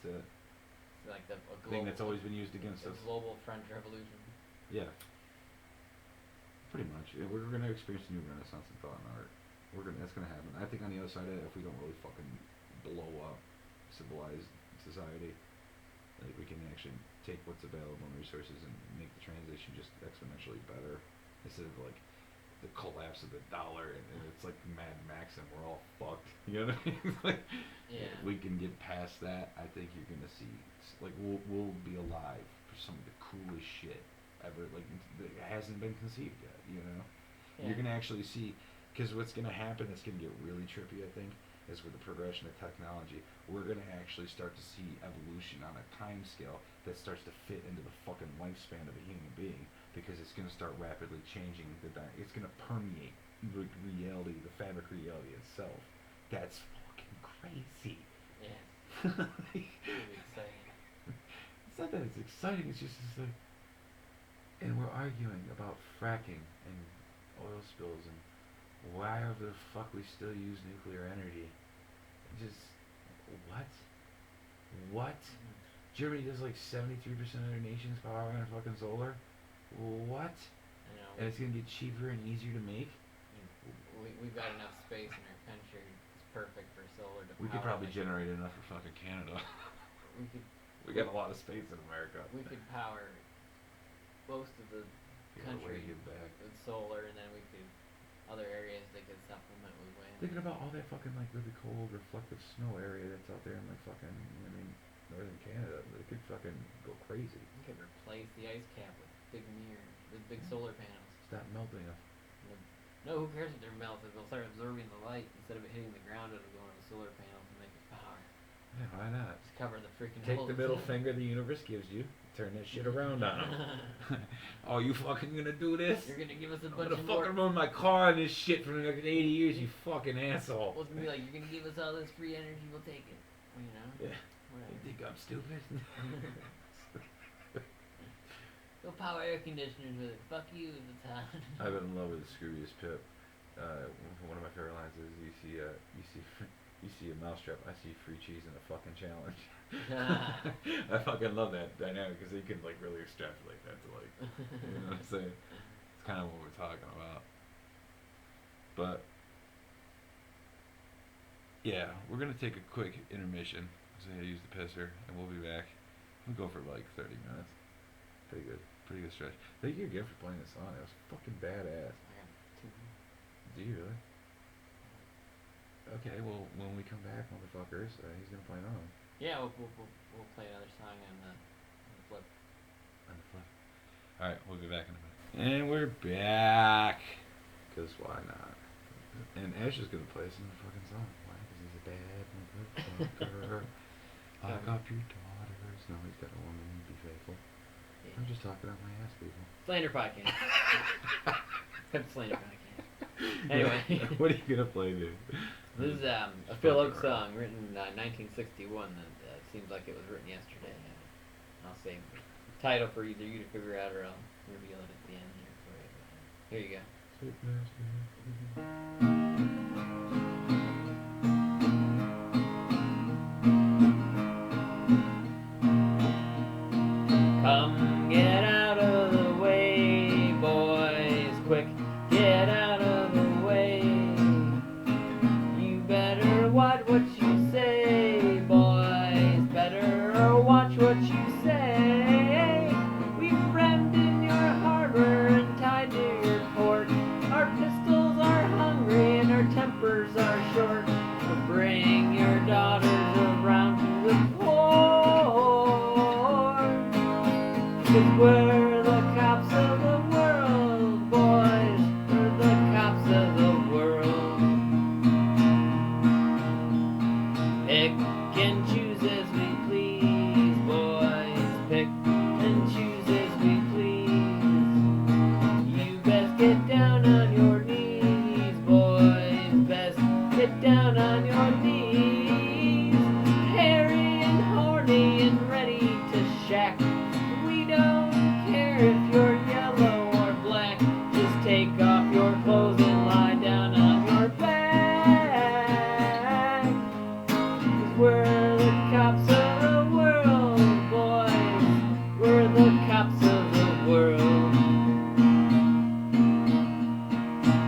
Speaker 2: That's it.
Speaker 1: It's like a global
Speaker 2: Thing that's always been used against us.
Speaker 1: global French Revolution.
Speaker 2: Yeah. Pretty much. We're gonna experience a new renaissance in thought and art. That's gonna happen. I think on the other side of it, if we don't really fucking blow up civilized society, like we can actually take what's available in resources and make the transition just exponentially better instead of like the collapse of the dollar and it's like Mad Max and we're all fucked. You know what I mean? Like,
Speaker 1: Yeah.
Speaker 2: if we can get past that, I think you're gonna see like we'll be alive for some of the coolest shit ever. Like that hasn't been conceived yet. You know, you're gonna actually see because what's gonna happen that's gonna get really trippy. I think is with the progression of technology, we're gonna actually start to see evolution on a time scale that starts to fit into the fucking lifespan of a human being because it's gonna start rapidly changing it's gonna permeate reality, the fabric reality itself. That's fucking crazy.
Speaker 1: Yeah.
Speaker 2: Like,
Speaker 1: Really exciting.
Speaker 2: it's not that it's exciting, it's just it's like And we're arguing about fracking and oil spills and why the fuck we still use nuclear energy. Just, what? What? Germany does like 73% of their nation's power on fucking solar? What?
Speaker 1: I know.
Speaker 2: And it's gonna get cheaper and easier to make?
Speaker 3: We've got enough space in our country. It's perfect for solar to
Speaker 2: We could
Speaker 3: power
Speaker 2: probably
Speaker 3: like-
Speaker 2: generate enough for fucking Canada.
Speaker 3: We could
Speaker 2: We got a lot of space in America.
Speaker 3: we could power most of the
Speaker 2: Yeah, the way
Speaker 3: country
Speaker 2: to give back.
Speaker 3: with solar, and then we could other areas they could supplement with wind.
Speaker 2: Thinking about all that fucking like really cold reflective snow area that's out there in like fucking, I mean, northern Canada. They could fucking go crazy.
Speaker 3: We could replace the ice cap with big mirrors, with big solar panels.
Speaker 2: Stop melting them.
Speaker 3: No, who cares if they're melted? They'll start absorbing the light instead of it hitting the ground. It'll go into the solar panels and make it power.
Speaker 2: Yeah, why not?
Speaker 3: Just cover the freaking
Speaker 2: Take
Speaker 3: holes.
Speaker 2: the middle finger the universe gives you, turn that shit around on them. Oh, you fucking gonna do this?
Speaker 3: You're gonna give us a
Speaker 2: I'm
Speaker 3: bunch
Speaker 2: gonna
Speaker 3: of more.
Speaker 2: fucking run my car on this shit for the next 80 years, you fucking asshole.
Speaker 3: Well, it's gonna be like, you're gonna give us all this free energy, we'll take it. You know?
Speaker 2: Yeah. You
Speaker 3: Whatever.
Speaker 2: think I'm stupid?
Speaker 3: Go power air conditioners with it. Fuck you if it's hot.
Speaker 2: I've been in love with the screwiest Pip. One of my favorite lines is you see a mousetrap, I see free cheese in a fucking challenge. I fucking love that dynamic because you can like really extrapolate that to like, you know what I'm saying? It's kind of what we're talking about. But yeah, we're gonna take a quick intermission. So I use the pisser, and we'll be back. We'll go for like 30 minutes. Pretty good stretch. Thank you again for playing this song. It was fucking badass.
Speaker 3: I got two.
Speaker 2: Do you really? Okay, well, when we come back, motherfuckers, he's gonna play on.
Speaker 3: Yeah, we'll play another song on the flip.
Speaker 2: On the flip. Alright, we'll be back in a minute. And we're back! Because why not? And Ash is gonna play us in the fucking song. Why? Because he's a bad motherfucker. Lock up your daughters. No, he's got a woman. Be faithful.
Speaker 3: Yeah.
Speaker 2: I'm just talking out my ass, people.
Speaker 3: Slander podcast. Slander podcast. Anyway.
Speaker 2: What are you gonna play, dude?
Speaker 3: This is a Phil Oak song written in 1961 that seems like it was written yesterday. I'll say title for either you to figure out or I'll reveal it at the end here for you. Here you go. Come get out of the way, boys, quick, get out of the way. You better watch what you say, boys, better watch what you say. We've rammed in your harbor and tied to your port. Our pistols are hungry and our tempers are short. So bring your daughters around to the port. 'Cause we're the cops of the world, boys. We're the cops of the world. Pick and choose as we please, boys. Pick and choose as we please. You best get down on your knees, boys. Best get down on your knees. Hairy and horny and ready to shack. We don't care if you're yellow or black. Just take off your clothes and lie down on your back. 'Cause we're the cops of the world, boys. We're the cops of the world.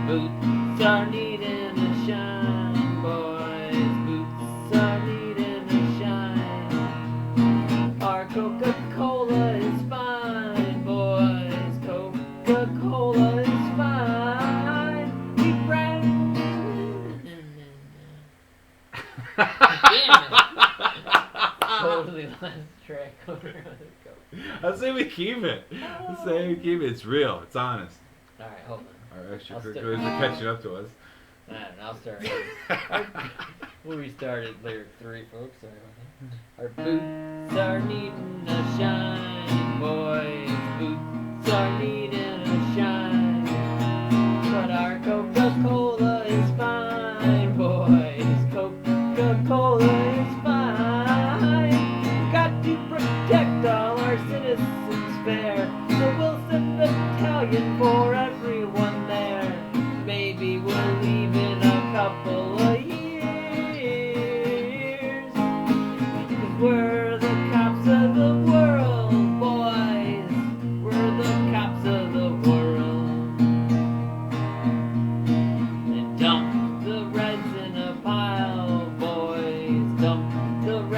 Speaker 3: Boots are needing a shine, boys. Boots are needing a shine. Our Coca-Cola is fine, boys. Coca-Cola is fine. We brand. Damn it. Totally lost track of where I
Speaker 2: I say we keep it. I say we keep it. It's real. It's honest.
Speaker 3: Alright, hold on.
Speaker 2: Our
Speaker 3: I'll
Speaker 2: extracurriculars are catching up to us.
Speaker 3: Alright, I'll start. We'll restart at lyric 3, folks. Sorry about that. Our boots are needing a shine, boys. Boots are needing a shine. But our Coca-Cola is fine, boys. Coca-Cola is fine. Got to protect all our citizens fair. So we'll send the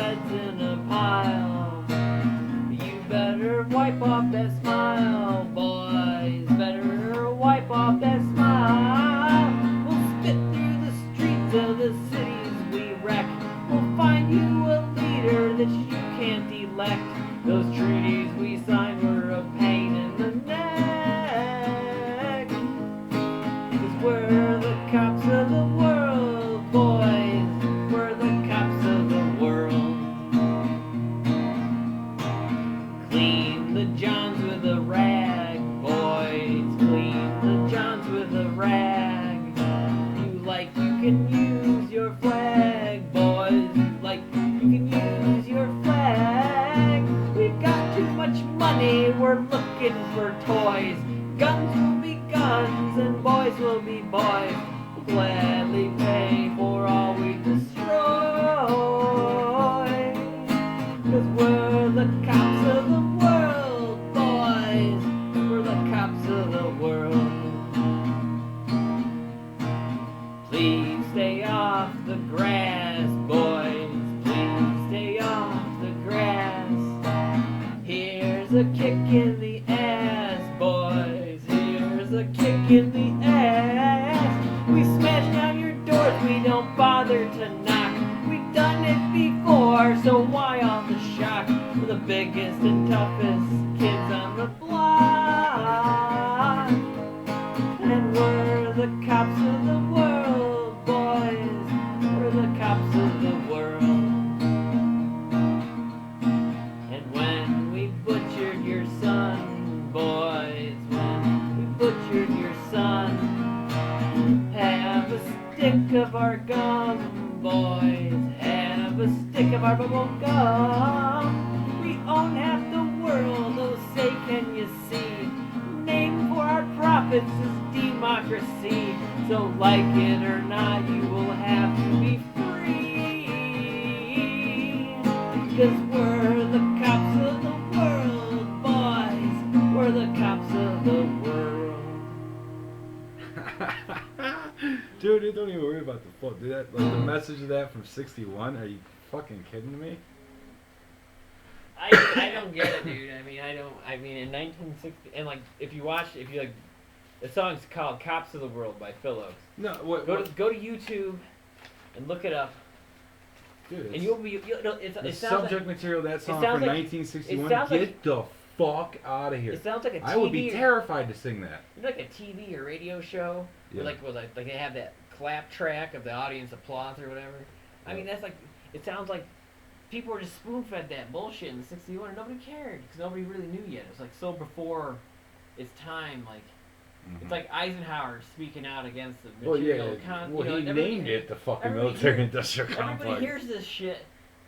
Speaker 3: shreds in a pile. You better wipe off that smile, boys. Better wipe off that smile. We'll spit through the streets of the cities we wreck. We'll find you a leader that you can't elect. Those treaties we signed were a pain in the neck. 'Cause we're the cops of the world, boys. We're the cops of the world. Clean the johns with a rag, boys. Clean the johns with a rag. You like you can use your flag, boys. You like you can use your flag. We've got too much money, we're looking for toys. Guns will be guns and boys will be boys. We'll gladly pay for all we destroy. 'Cause we're the cops of the world, boys. We're the cops of the world. Please stay off the grass, boys. Please stay off the grass. Here's a kick in the ass, boys. Here's a kick in the ass. We smash down your doors, we don't bother to knock. We've done it before, so why all the shock? We're the biggest and toughest kids on the block. And we're the cops of the world, boys. We're the cops of the world. And when we butchered your son, boys, when we butchered your son, have a stick of our gum, boys. Have a stick of our bubble gum. We own half the world, oh say can you see? Name for our profits is democracy. So like it or not, you will have to be free. 'Cause we're the cops of the world, boys. We're the cops of the world.
Speaker 2: Dude, don't even worry about the fuck. Dude, that, like, the message of that from 61, are you fucking kidding me?
Speaker 3: I don't get it, dude. I mean in 1960, and like if you like, the song's called "Cops of the World" by Phil Oakes.
Speaker 2: No, what?
Speaker 3: Go to YouTube and look it up,
Speaker 2: Dude,
Speaker 3: and you'll be. It
Speaker 2: the
Speaker 3: sounds
Speaker 2: subject material of that song
Speaker 3: sounds
Speaker 2: from
Speaker 3: like-
Speaker 2: 1961.
Speaker 3: it sounds
Speaker 2: Get
Speaker 3: like-
Speaker 2: the fuck out of here.
Speaker 3: It sounds like a TV.
Speaker 2: I would be terrified to sing that.
Speaker 3: You know, like a TV or radio show,
Speaker 2: Yeah.
Speaker 3: where like they have that clap track of the audience applause or whatever. I mean, that's like, it sounds like people were just spoon-fed that bullshit in '61 and nobody cared because nobody really knew yet. It was like so before its time, like.
Speaker 2: Mhm.
Speaker 3: It's like Eisenhower speaking out against the
Speaker 2: Well,
Speaker 3: material
Speaker 2: yeah.
Speaker 3: you
Speaker 2: Well,
Speaker 3: know,
Speaker 2: he
Speaker 3: everybody-
Speaker 2: named it the fucking
Speaker 3: everybody
Speaker 2: military-industrial complex.
Speaker 3: Everybody hears this shit,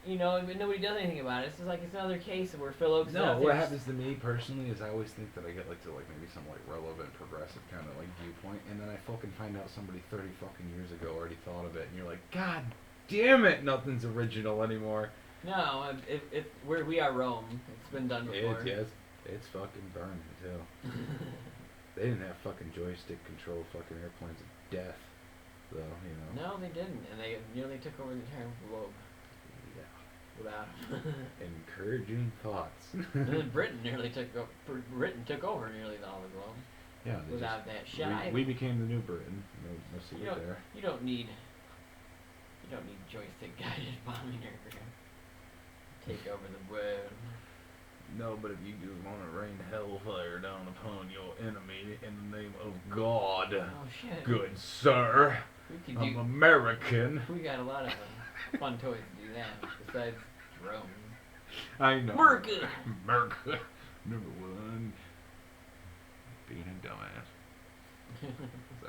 Speaker 3: you know, but nobody does anything about it. It's just like it's another case where Phil Oakes is
Speaker 2: No,
Speaker 3: out
Speaker 2: what
Speaker 3: there.
Speaker 2: happens to me personally is I always think that I get like to like maybe some like relevant, progressive kind of like viewpoint, and then I fucking find out somebody 30 fucking years ago already thought of it, and you're like, God damn it, nothing's original anymore.
Speaker 3: No, if we are Rome, it's been done before.
Speaker 2: It's fucking burned too. They didn't have fucking joystick control fucking airplanes of death, though, you know.
Speaker 3: No, they didn't, and they nearly took over the entire globe
Speaker 2: Yeah.
Speaker 3: without.
Speaker 2: Encouraging thoughts.
Speaker 3: And then Britain took over nearly all the globe
Speaker 2: Yeah, they
Speaker 3: without that shit.
Speaker 2: we became the new Britain. No
Speaker 3: you
Speaker 2: secret
Speaker 3: don't,
Speaker 2: there.
Speaker 3: you don't need joystick guided bombing aircraft. Take over the world.
Speaker 2: No, but if you just want to rain hellfire down upon your enemy in the name of God,
Speaker 3: Oh shit.
Speaker 2: good sir,
Speaker 3: We could
Speaker 2: I'm
Speaker 3: do.
Speaker 2: American.
Speaker 3: We got a lot of fun toys to do that. Besides drones.
Speaker 2: I know.
Speaker 3: America.
Speaker 2: America. Number one. Being a dumbass. Sorry.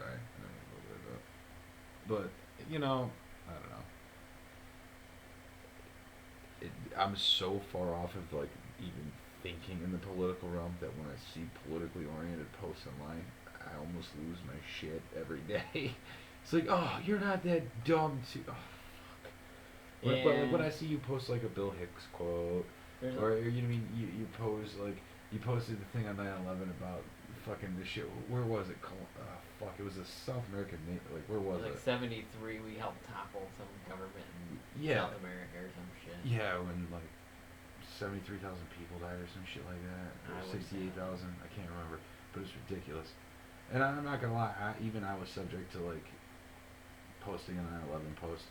Speaker 2: I don't know what that. But, you know, I don't know. I'm so far off of, like, even thinking in the political realm that when I see politically oriented posts online, I almost lose my shit every day. It's like, oh, you're not that dumb to. Oh, fuck. But like, when I see you post like a Bill Hicks quote, or you know, you post like you posted the thing on 9/11 about fucking the shit. Where was it? Fuck, it was a South American name. Like, where was
Speaker 3: Like
Speaker 2: it?
Speaker 3: '73, we helped topple some government in
Speaker 2: Yeah.
Speaker 3: South America or some shit.
Speaker 2: Yeah, when like 73,000 people died or some shit like that,
Speaker 1: I
Speaker 2: or
Speaker 1: wouldn't say
Speaker 2: 68,000. I can't remember, but it's ridiculous. And I'm not gonna lie, I was subject to like posting a 9/11 post,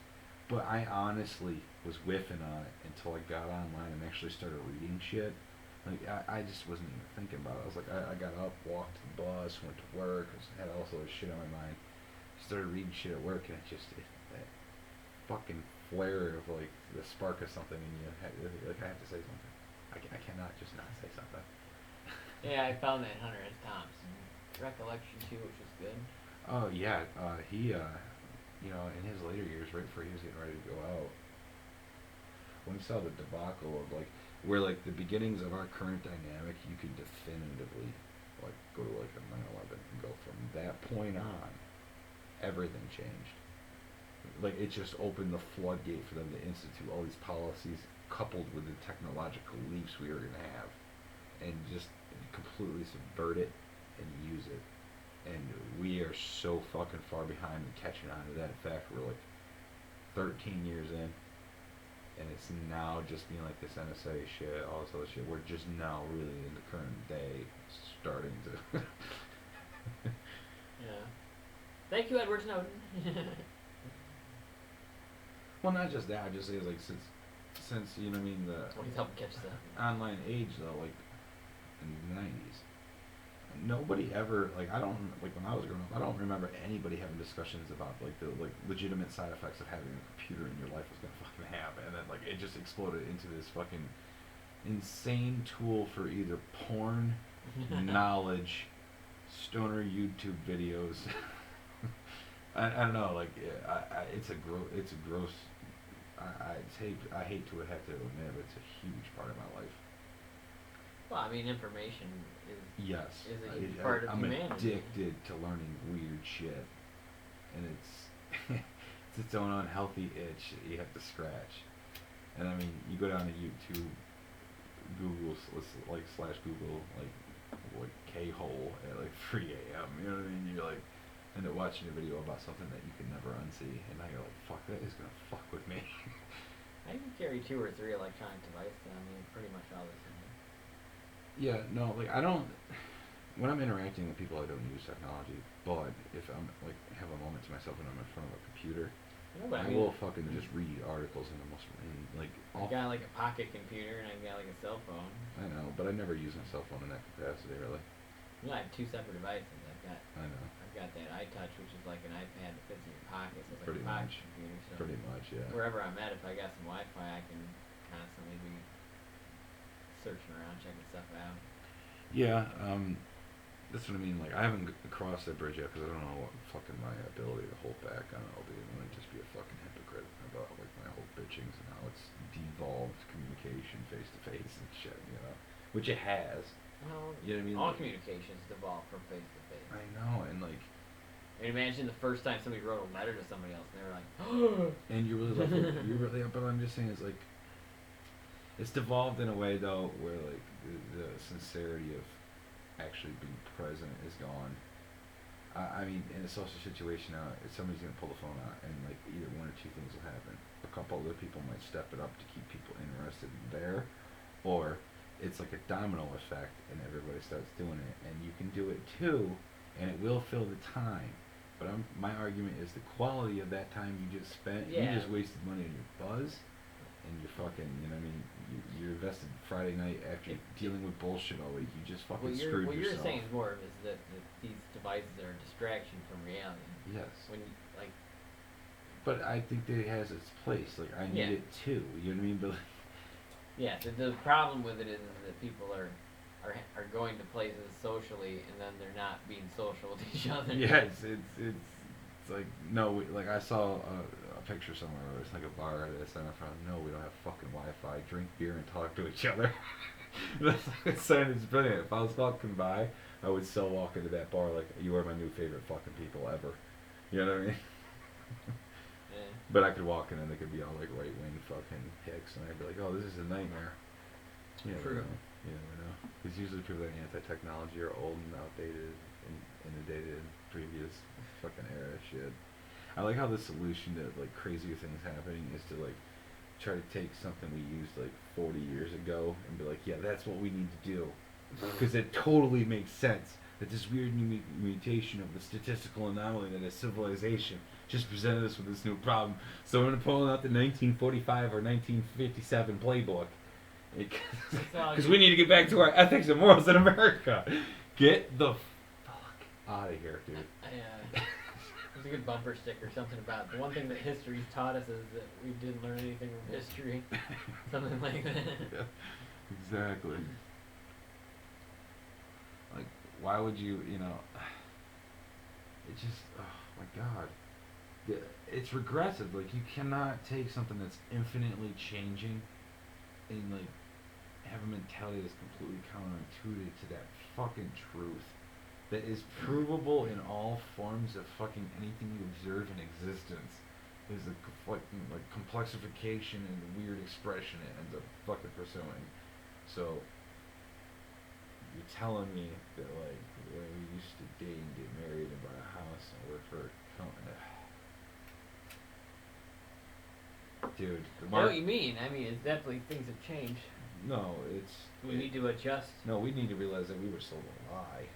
Speaker 2: but I honestly was whiffing on it until I got online and actually started reading shit. Like I just wasn't even thinking about it. I was like, I got up, walked to the bus, went to work, had all sorts of shit on my mind. Started reading shit at work, and that fucking flare of like the spark of something in you. Like I have to say something. I cannot just not say something.
Speaker 1: Yeah, I found that Hunter S. Thompson recollection too, which was good.
Speaker 2: Oh yeah, he in his later years, right before he was getting ready to go out, when he saw the debacle of like where like the beginnings of our current dynamic, you can definitively like go to like a 9/11 and go from that point on, everything changed. Like it just opened the floodgate for them to institute all these policies coupled with the technological leaps we were gonna have, and just completely subvert it and use it. And we are so fucking far behind in catching on to that. In fact, we're like 13 years in, and it's now just being like this NSA shit, all this other shit. We're just now really in the current day starting to.
Speaker 1: Yeah. Thank you, Edward Snowden.
Speaker 2: Well, not just that. I just say like since you know what I mean the
Speaker 1: Well, he's helping catch the.
Speaker 2: online age though, like in the 90s. Nobody ever like I don't like when I was growing up. I don't remember anybody having discussions about like the like legitimate side effects of having a computer in your life was gonna fucking happen, and then like it just exploded into this fucking insane tool for either porn, knowledge, stoner YouTube videos. I don't know, like it's a gross. I hate to have to admit, but it's a huge part of my life.
Speaker 1: Well, I mean, information is
Speaker 2: Yes,
Speaker 1: is a huge part of
Speaker 2: I'm
Speaker 1: humanity.
Speaker 2: addicted to learning weird shit, and it's it's its own unhealthy itch that you have to scratch. And I mean, you go down to YouTube, Google like slash Google like K-hole at like 3 a.m. You know what I mean? You're like end up watching a video about something that you can never unsee, and now you're like, fuck, that is gonna fuck with me.
Speaker 1: I can carry 2 or 3 electronic devices. I mean, pretty much all the time.
Speaker 2: Yeah, no, like I don't. When I'm interacting with people, I don't use technology. But if I'm like have a moment to myself when I'm in front of a computer,
Speaker 1: No, but I
Speaker 2: I
Speaker 1: mean,
Speaker 2: will fucking just read articles in the most like.
Speaker 1: I got like a pocket computer and I got like a cell phone.
Speaker 2: I know, but I never use my cell phone in that capacity, really.
Speaker 1: You know, I have 2 separate devices.
Speaker 2: I know.
Speaker 1: I've got that iTouch, which is like an iPad that fits in your pocket, so it's like
Speaker 2: Pretty
Speaker 1: a pocket
Speaker 2: much.
Speaker 1: computer. So
Speaker 2: Pretty much, yeah.
Speaker 1: wherever I'm at, if I got some Wi-Fi, I can constantly be searching around, checking stuff out.
Speaker 2: Yeah, that's what I mean. Like, I haven't crossed that bridge yet because I don't know what fucking my ability to hold back on it will be. I might just be a fucking hypocrite about like my whole bitchings and how it's devolved communication face to face and shit, you know, which it has.
Speaker 1: Well,
Speaker 2: You know what I mean?
Speaker 1: all
Speaker 2: Like,
Speaker 1: communications devolve from face to face.
Speaker 2: I know, and like,
Speaker 1: I mean, imagine the first time somebody wrote a letter to somebody else and they were like,
Speaker 2: and you really love it. You really, but I'm just saying, it's like, it's devolved in a way though where like the sincerity of actually being present is gone. I mean, in a social situation now, if somebody's gonna pull the phone out, and like either one or two things will happen. A couple other people might step it up to keep people interested there, or it's like a domino effect, and everybody starts doing it, and you can do it too, and it will fill the time. But my argument is the quality of that time you just spent.
Speaker 1: Yeah.
Speaker 2: You just wasted money on your buzz, and your fucking, you know what I mean? You invested Friday night after dealing with bullshit all week. You just fucking screwed
Speaker 1: what
Speaker 2: yourself.
Speaker 1: you're saying is more of is that these devices are a distraction from reality.
Speaker 2: Yes.
Speaker 1: When you, like,
Speaker 2: But I think that it has its place. Like, I need
Speaker 1: Yeah.
Speaker 2: it too. You know what I mean? But like,
Speaker 1: yeah, the problem with it is that people are going to places socially and then they're not being social with each other.
Speaker 2: yes, it's like no. Like I saw a picture somewhere where it's like a bar at a center front. No, we don't have fucking Wi-Fi. Drink beer and talk to each other. That's like saying it's brilliant. If I was walking by, I would still walk into that bar like you are my new favorite fucking people ever. You know what I mean?
Speaker 1: Yeah.
Speaker 2: But I could walk in and they could be all like right wing fucking hicks, and I'd be like, oh, this is a nightmare. You never
Speaker 1: True.
Speaker 2: know. You never know. Because usually people that are anti-technology are old and outdated and inundated previous fucking era shit. I like how the solution to like crazier things happening is to like try to take something we used like 40 years ago and be like, yeah, that's what we need to do, because it totally makes sense that this weird new mutation of the statistical anomaly that is civilization just presented us with this new problem. So I'm gonna pull out the 1945 or 1957 playbook, because we need to get back to our ethics and morals in America. Get the fuck out of here, dude.
Speaker 3: There's a good bumper sticker, something about the one thing that history's taught us is that we didn't learn anything from history. Something like that.
Speaker 2: Yeah, exactly. Like, why would you, it just, oh my god. It's regressive. Like, you cannot take something that's infinitely changing and, like, have a mentality that's completely counterintuitive to that fucking truth that is provable in all forms of fucking anything you observe in existence. Is a fucking, like, complexification and weird expression it ends up fucking pursuing. So you're telling me that, like, when we used to date and get married and buy a house and work for a company, dude, the
Speaker 3: I know what you mean. I mean, it's definitely things have changed.
Speaker 2: No, it's
Speaker 3: We need to adjust.
Speaker 2: No, we need to realize that we were sold a lie.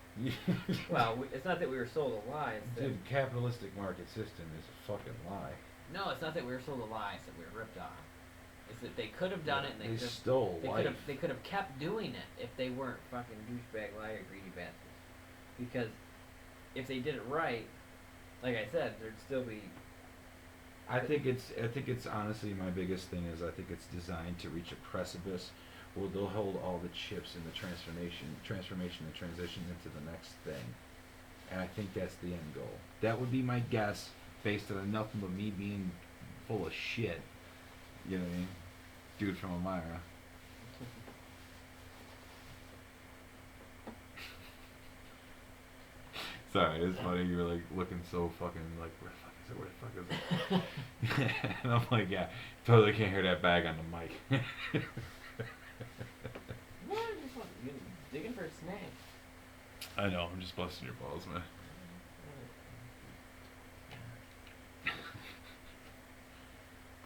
Speaker 3: Well, it's not that we were sold a lie. It's that,
Speaker 2: Dude, capitalistic market system is a fucking lie.
Speaker 3: no, it's not that we were sold a lie. It's that we were ripped off. It's that they could have done it, and
Speaker 2: They stole life.
Speaker 3: They could have kept doing it if they weren't fucking douchebag, liar, greedy bastards. Because if they did it right, like I said, there'd still be.
Speaker 2: I think it's honestly my biggest thing is I think it's designed to reach a precipice where they'll hold all the chips in the transformation and transition into the next thing. And I think that's the end goal. That would be my guess based on nothing but me being full of shit. You know what I mean? Dude from Elmira. Sorry, it's funny. You were like looking so fucking like, where the fuck is it? Where the fuck is it? And I'm like, yeah, totally can't hear that bag on the mic.
Speaker 3: What? You're digging for a snack.
Speaker 2: I know, I'm just busting your balls, man.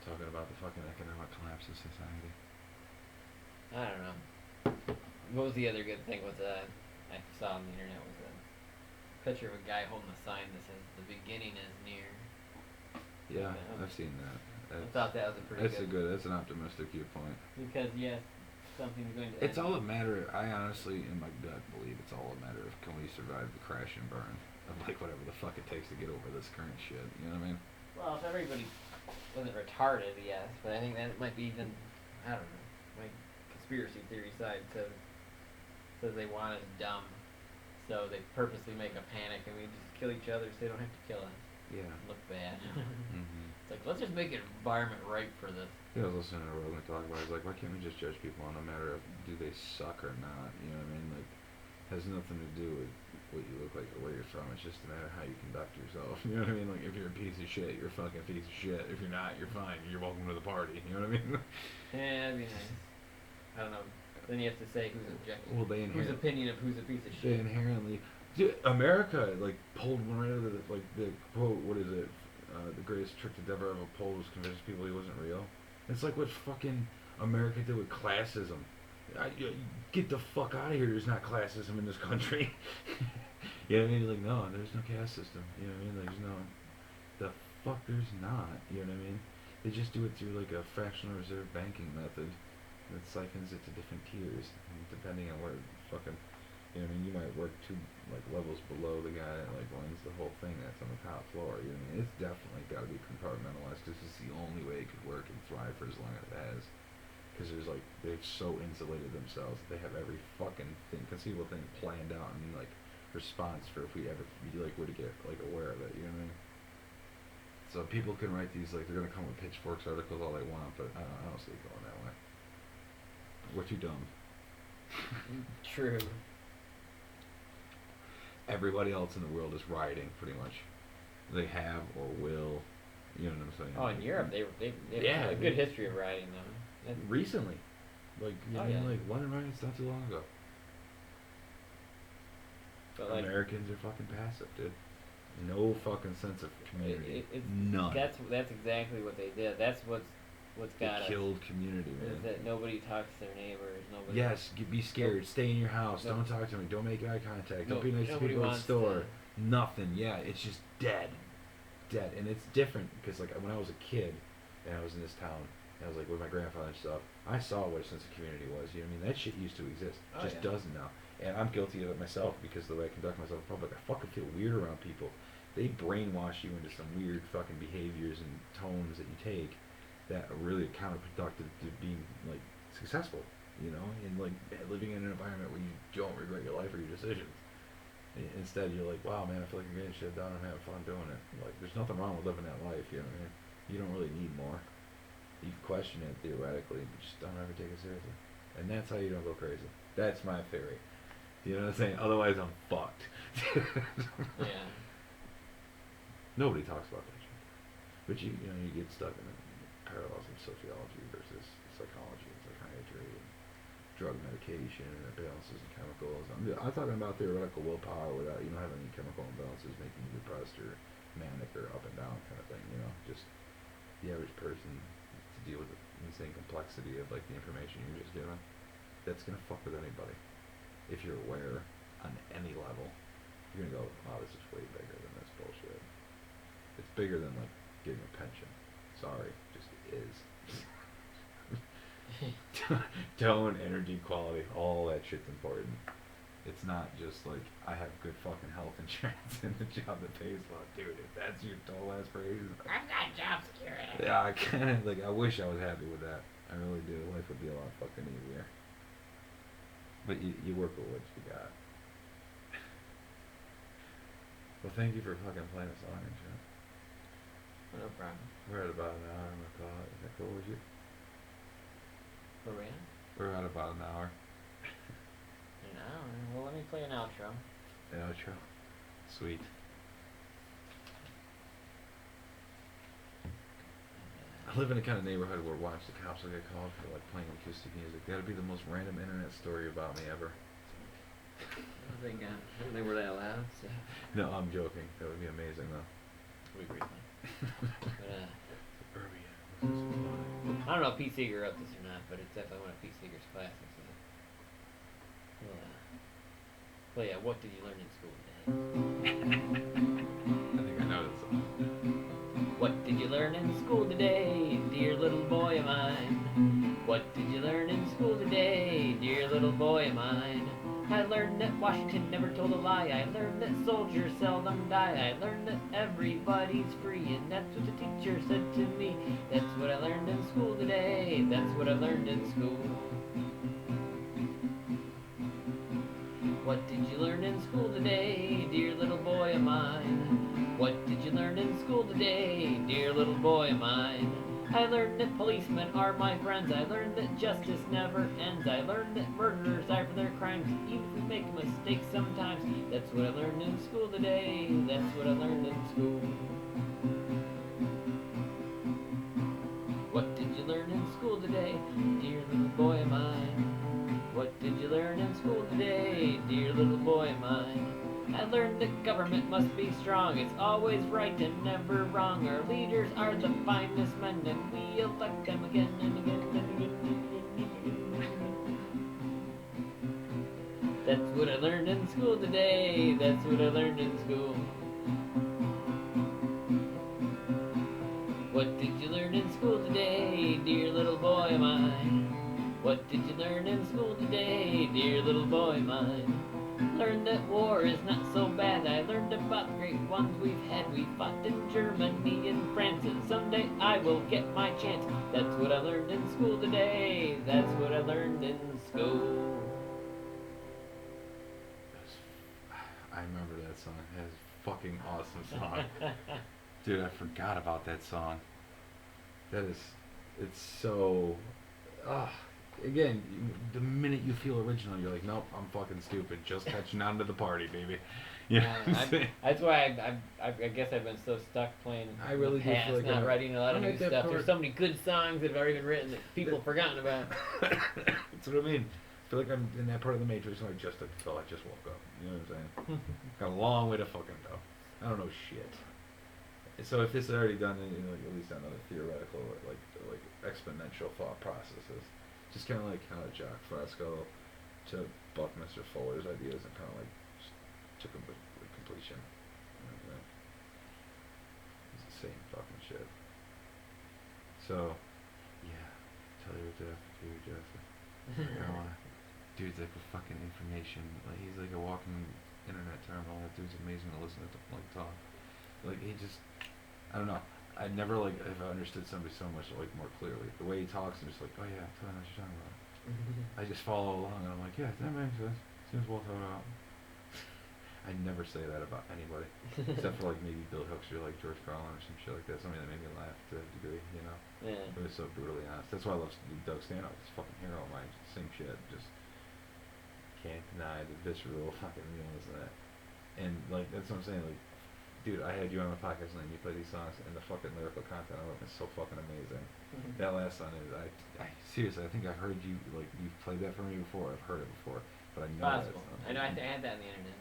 Speaker 2: Talking about the fucking economic collapse of society.
Speaker 3: I don't know. What was the other good thing was I saw on the internet was a picture of a guy holding a sign that says "The beginning is near."
Speaker 2: Yeah, I've seen that.
Speaker 3: I thought that was a pretty good.
Speaker 2: That's an optimistic viewpoint.
Speaker 3: Because yes, something's going to.
Speaker 2: It's all a matter. I honestly, in my gut, believe it's all a matter of can we survive the crash and burn of like whatever the fuck it takes to get over this current shit. You know what I mean?
Speaker 3: Well, if everybody wasn't retarded, yes, but I think that might be even. I don't know. My conspiracy theory side says they want us dumb, so they purposely make a panic and we just kill each other so they don't have to kill us.
Speaker 2: Yeah.
Speaker 3: Look bad.
Speaker 2: Mm-hmm.
Speaker 3: It's like, let's just make an environment ripe for this.
Speaker 2: Yeah, I was listening to Rogan talk about it. It's like, why can't we just judge people on no matter of do they suck or not? You know what I mean? Like, has nothing to do with what you look like or where you're from. It's just a matter of how you conduct yourself. You know what I mean? Like, if you're a piece of shit, you're a fucking piece of shit. If you're not, you're fine. You're welcome to the party. You know what I mean?
Speaker 3: Yeah, that'd be nice. I don't know. Then you have to say who's objective.
Speaker 2: Well,
Speaker 3: whose opinion of who's a piece of
Speaker 2: They
Speaker 3: shit.
Speaker 2: inherently. Dude, America, like, pulled one right out of the, like, the quote, what is it? The greatest trick the devil ever pulled was convince people he wasn't real. It's like what fucking America did with classism. Get the fuck out of here. There's not classism in this country. You know what I mean? Like, no, there's no caste system. You know what I mean? There's no. The fuck there's not. You know what I mean? They just do it through, like, a fractional reserve banking method that siphons it to different tiers. And depending on where fucking. You know what I mean? You might work two, like, levels below the guy that, like, runs the whole thing that's on the top floor. You know what I mean? It's definitely got to be compartmentalized because it's the only way it could work and thrive for as long as it has. Because there's, like, they've so insulated themselves that they have every fucking thing, conceivable thing planned out and, like, response for if we ever, like, were to get, like, aware of it. You know what I mean? So people can write these, like, they're going to come with pitchforks articles all they want, but I don't see it going that way. We're too dumb.
Speaker 3: True.
Speaker 2: Everybody else in the world is rioting, pretty much. They have or will. You know what I'm saying?
Speaker 3: Oh, in Europe, they
Speaker 2: Yeah,
Speaker 3: have a good history of rioting, though.
Speaker 2: Recently. Like, you know,
Speaker 3: yeah.
Speaker 2: like London riots not too long ago.
Speaker 3: But, like,
Speaker 2: Americans are fucking passive, dude. No fucking sense of community.
Speaker 3: it's
Speaker 2: None.
Speaker 3: That's exactly what they did. That's what's what's
Speaker 2: the
Speaker 3: got us
Speaker 2: killed community, man.
Speaker 3: is that nobody talks to their neighbors. Nobody.
Speaker 2: Yes, be scared. Stay in your house.
Speaker 3: Nope.
Speaker 2: Don't talk to me. Don't make eye contact.
Speaker 3: Nope.
Speaker 2: Don't be nice to
Speaker 3: Nobody
Speaker 2: people at the
Speaker 3: wants
Speaker 2: store. Nothing. Yeah, it's just dead. Dead. And it's different because, like, when I was a kid and I was in this town and I was, like, with my grandfather and stuff, I saw what a sense of community was. You know what I mean? That shit used to exist.
Speaker 3: Oh,
Speaker 2: Just
Speaker 3: yeah.
Speaker 2: doesn't now. And I'm guilty of it myself because of the way I conduct myself in public. I fucking feel weird around people. They brainwash you into some weird fucking behaviors and tones that you take that are really counterproductive to being, like, successful, you know, and, like, living in an environment where you don't regret your life or your decisions. Instead, you're like, wow, man, I feel like I'm getting shit done and having fun doing it. Like, there's nothing wrong with living that life, you know what I mean? You don't really need more. You can question it theoretically, but just don't ever take it seriously. And that's how you don't go crazy. That's my theory. You know what I'm saying? Otherwise, I'm fucked.
Speaker 3: Yeah.
Speaker 2: Nobody talks about that shit. But you know, you get stuck in the parallels of sociology versus psychology and psychiatry and drug medication and imbalances in chemicals. I'm talking about theoretical willpower without, you know, having any chemical imbalances making you depressed or manic or up and down kind of thing, you know, just the average person to deal with the insane complexity of, like, the information you're just given. That's gonna fuck with anybody. If you're aware on any level, you're gonna go, wow, this is way bigger than this bullshit. It's bigger than, like, getting a pension. Sorry, just is. Tone, energy, quality, all that shit's important. It's not just like I have good fucking health insurance and the job that pays well, dude. If that's your total aspiration,
Speaker 3: I've got job security.
Speaker 2: yeah, I kind of like. I wish I was happy with that. I really do. Life would be a lot fucking easier. But you work with what you got. Well, thank you for fucking playing a song and shit.
Speaker 3: No problem.
Speaker 2: We're at about an hour on the clock. Is that cool with you?
Speaker 3: Where we at?
Speaker 2: We're at about an hour.
Speaker 3: An hour. Well, let me play an outro.
Speaker 2: The outro. Sweet. I live in a kind of neighborhood where watch the cops will get called for, like, playing acoustic music. That'd be the most random internet story about me ever.
Speaker 3: I don't think we're that loud. So.
Speaker 2: No, I'm joking. That would be amazing though.
Speaker 3: We agree. But
Speaker 2: Suburbia.
Speaker 3: I don't know if Pete Seeger wrote this or not, but it's definitely one of Pete Seeger's classics. Well, yeah, what did you learn in school today?
Speaker 2: I think I know this song.
Speaker 3: What did you learn in school today, dear little boy of mine? What did you learn in school today, dear little boy of mine? I learned that Washington never told a lie. I learned that soldiers seldom die. I learned that everybody's free, and that's what the teacher said to me. That's what I learned in school today. That's what I learned in school. What did you learn in school today, dear little boy of mine? What did you learn in school today, dear little boy of mine? I learned that policemen are my friends. I learned that justice never ends. I learned that murderers die for their crimes, even if we make a mistake sometimes. That's what I learned in school today. That's what I learned in school. What did you learn in school today, dear little boy of mine? What did you learn in school today, dear little boy of mine? I learned that government must be strong. It's always right and never wrong. Our leaders are the finest men, and we elect them again and again and again and again. That's what I learned in school today. That's what I learned in school. What did you learn in school today, dear little boy of mine? What did you learn in school today, dear little boy of mine? Learned that war is not so bad. I learned about the great ones we've had. We fought in Germany and France, and someday I will get my chance. That's what I learned in school today. That's what I learned in school.
Speaker 2: I remember that song. That's a fucking awesome song. Dude, I forgot about that song. That is, it's so, again, the minute you feel original, you're like, nope, I'm fucking stupid. Just catching on to the party, baby. You know what I'm saying?
Speaker 3: That's why I guess I've been so stuck playing
Speaker 2: I really
Speaker 3: the
Speaker 2: do
Speaker 3: past,
Speaker 2: feel like
Speaker 3: not writing a lot of
Speaker 2: I'm
Speaker 3: new
Speaker 2: at that
Speaker 3: stuff.
Speaker 2: part.
Speaker 3: There's so many good songs that have already been written that people have forgotten about.
Speaker 2: That's what I mean. I feel like I'm in that part of the Matrix and I just woke up. You know what I'm saying? Got a long way to fucking go. I don't know shit. So if this is already done, then at least I know the theoretical, like exponential thought processes. Just kind of like how Jacques Fresco took Buckminster Fuller's ideas and kind of like just took them to completion. It's the same fucking shit. So, yeah, tell you what to do, Joseph. Dude's like a fucking information. Like he's like a walking internet terminal. That dude's amazing to listen to like talk. Like he just, I don't know. I never like if I understood somebody so much like more clearly. The way he talks, I'm just like, oh yeah, tell me what you're talking about. I just follow along and I'm like, yeah, that makes sense. Seems well thought out. I never say that about anybody, except for like maybe Bill Hooks or like George Carlin or some shit like that. Somebody that made me laugh to a degree, you know.
Speaker 3: Yeah.
Speaker 2: It was so brutally honest. That's why I love Doug Stanhope. He's a fucking hero of mine. Same shit. Just can't deny the visceral fucking realness of that. And like that's what I'm saying. Like, dude, I had you on my podcast and you play these songs and the fucking lyrical content of them is so fucking amazing. That last song is I seriously I think I've heard you like you've played that for me before. I've heard it before, but I know
Speaker 3: Possible.
Speaker 2: that song.
Speaker 3: I know I had that on the internet.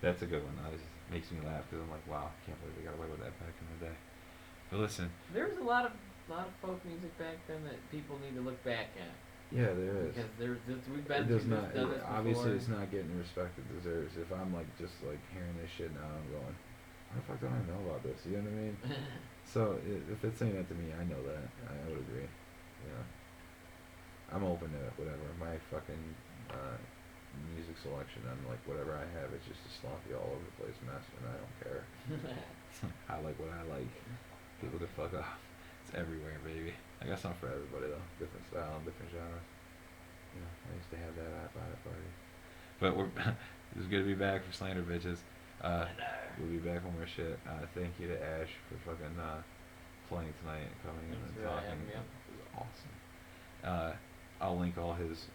Speaker 2: That's a good one. That just makes me laugh because I'm like, wow, I can't believe they got away with that back in the day. But listen,
Speaker 3: There was a lot of folk music back then that people need to look back at.
Speaker 2: yeah, there is.
Speaker 3: Because we've been
Speaker 2: It does
Speaker 3: through
Speaker 2: not.
Speaker 3: this, done this
Speaker 2: Obviously,
Speaker 3: before.
Speaker 2: it's not getting the respect it deserves. If I'm like just like hearing this shit now, I'm going, why the fuck don't I know about this? You know what I mean? So if it's saying that to me, I know that. I would agree. You know, I'm open to whatever. My fucking music selection and like whatever I have, it's just a sloppy all over the place mess, and I don't care. I like what I like. People can fuck off. It's everywhere, baby. I got something for everybody though. Different style, different genres. You know, I used to have that at parties. But it's good to be back for Slander bitches. We'll be back on more shit. Thank you to Ash for fucking playing tonight and coming in and talking. It was awesome. I'll link all his,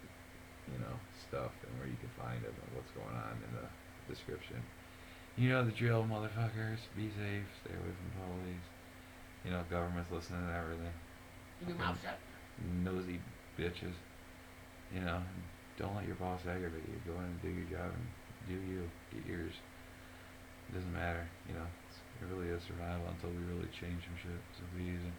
Speaker 2: stuff and where you can find him and what's going on in the description. You know the drill, motherfuckers. Be safe. Stay away from police. Government's listening to everything.
Speaker 3: Keep your mouth shut.
Speaker 2: Nosy bitches. Don't let your boss aggravate you. Go in and do your job and do you. Get yours. It doesn't matter, it really is survival until we really change some shit. So be easy.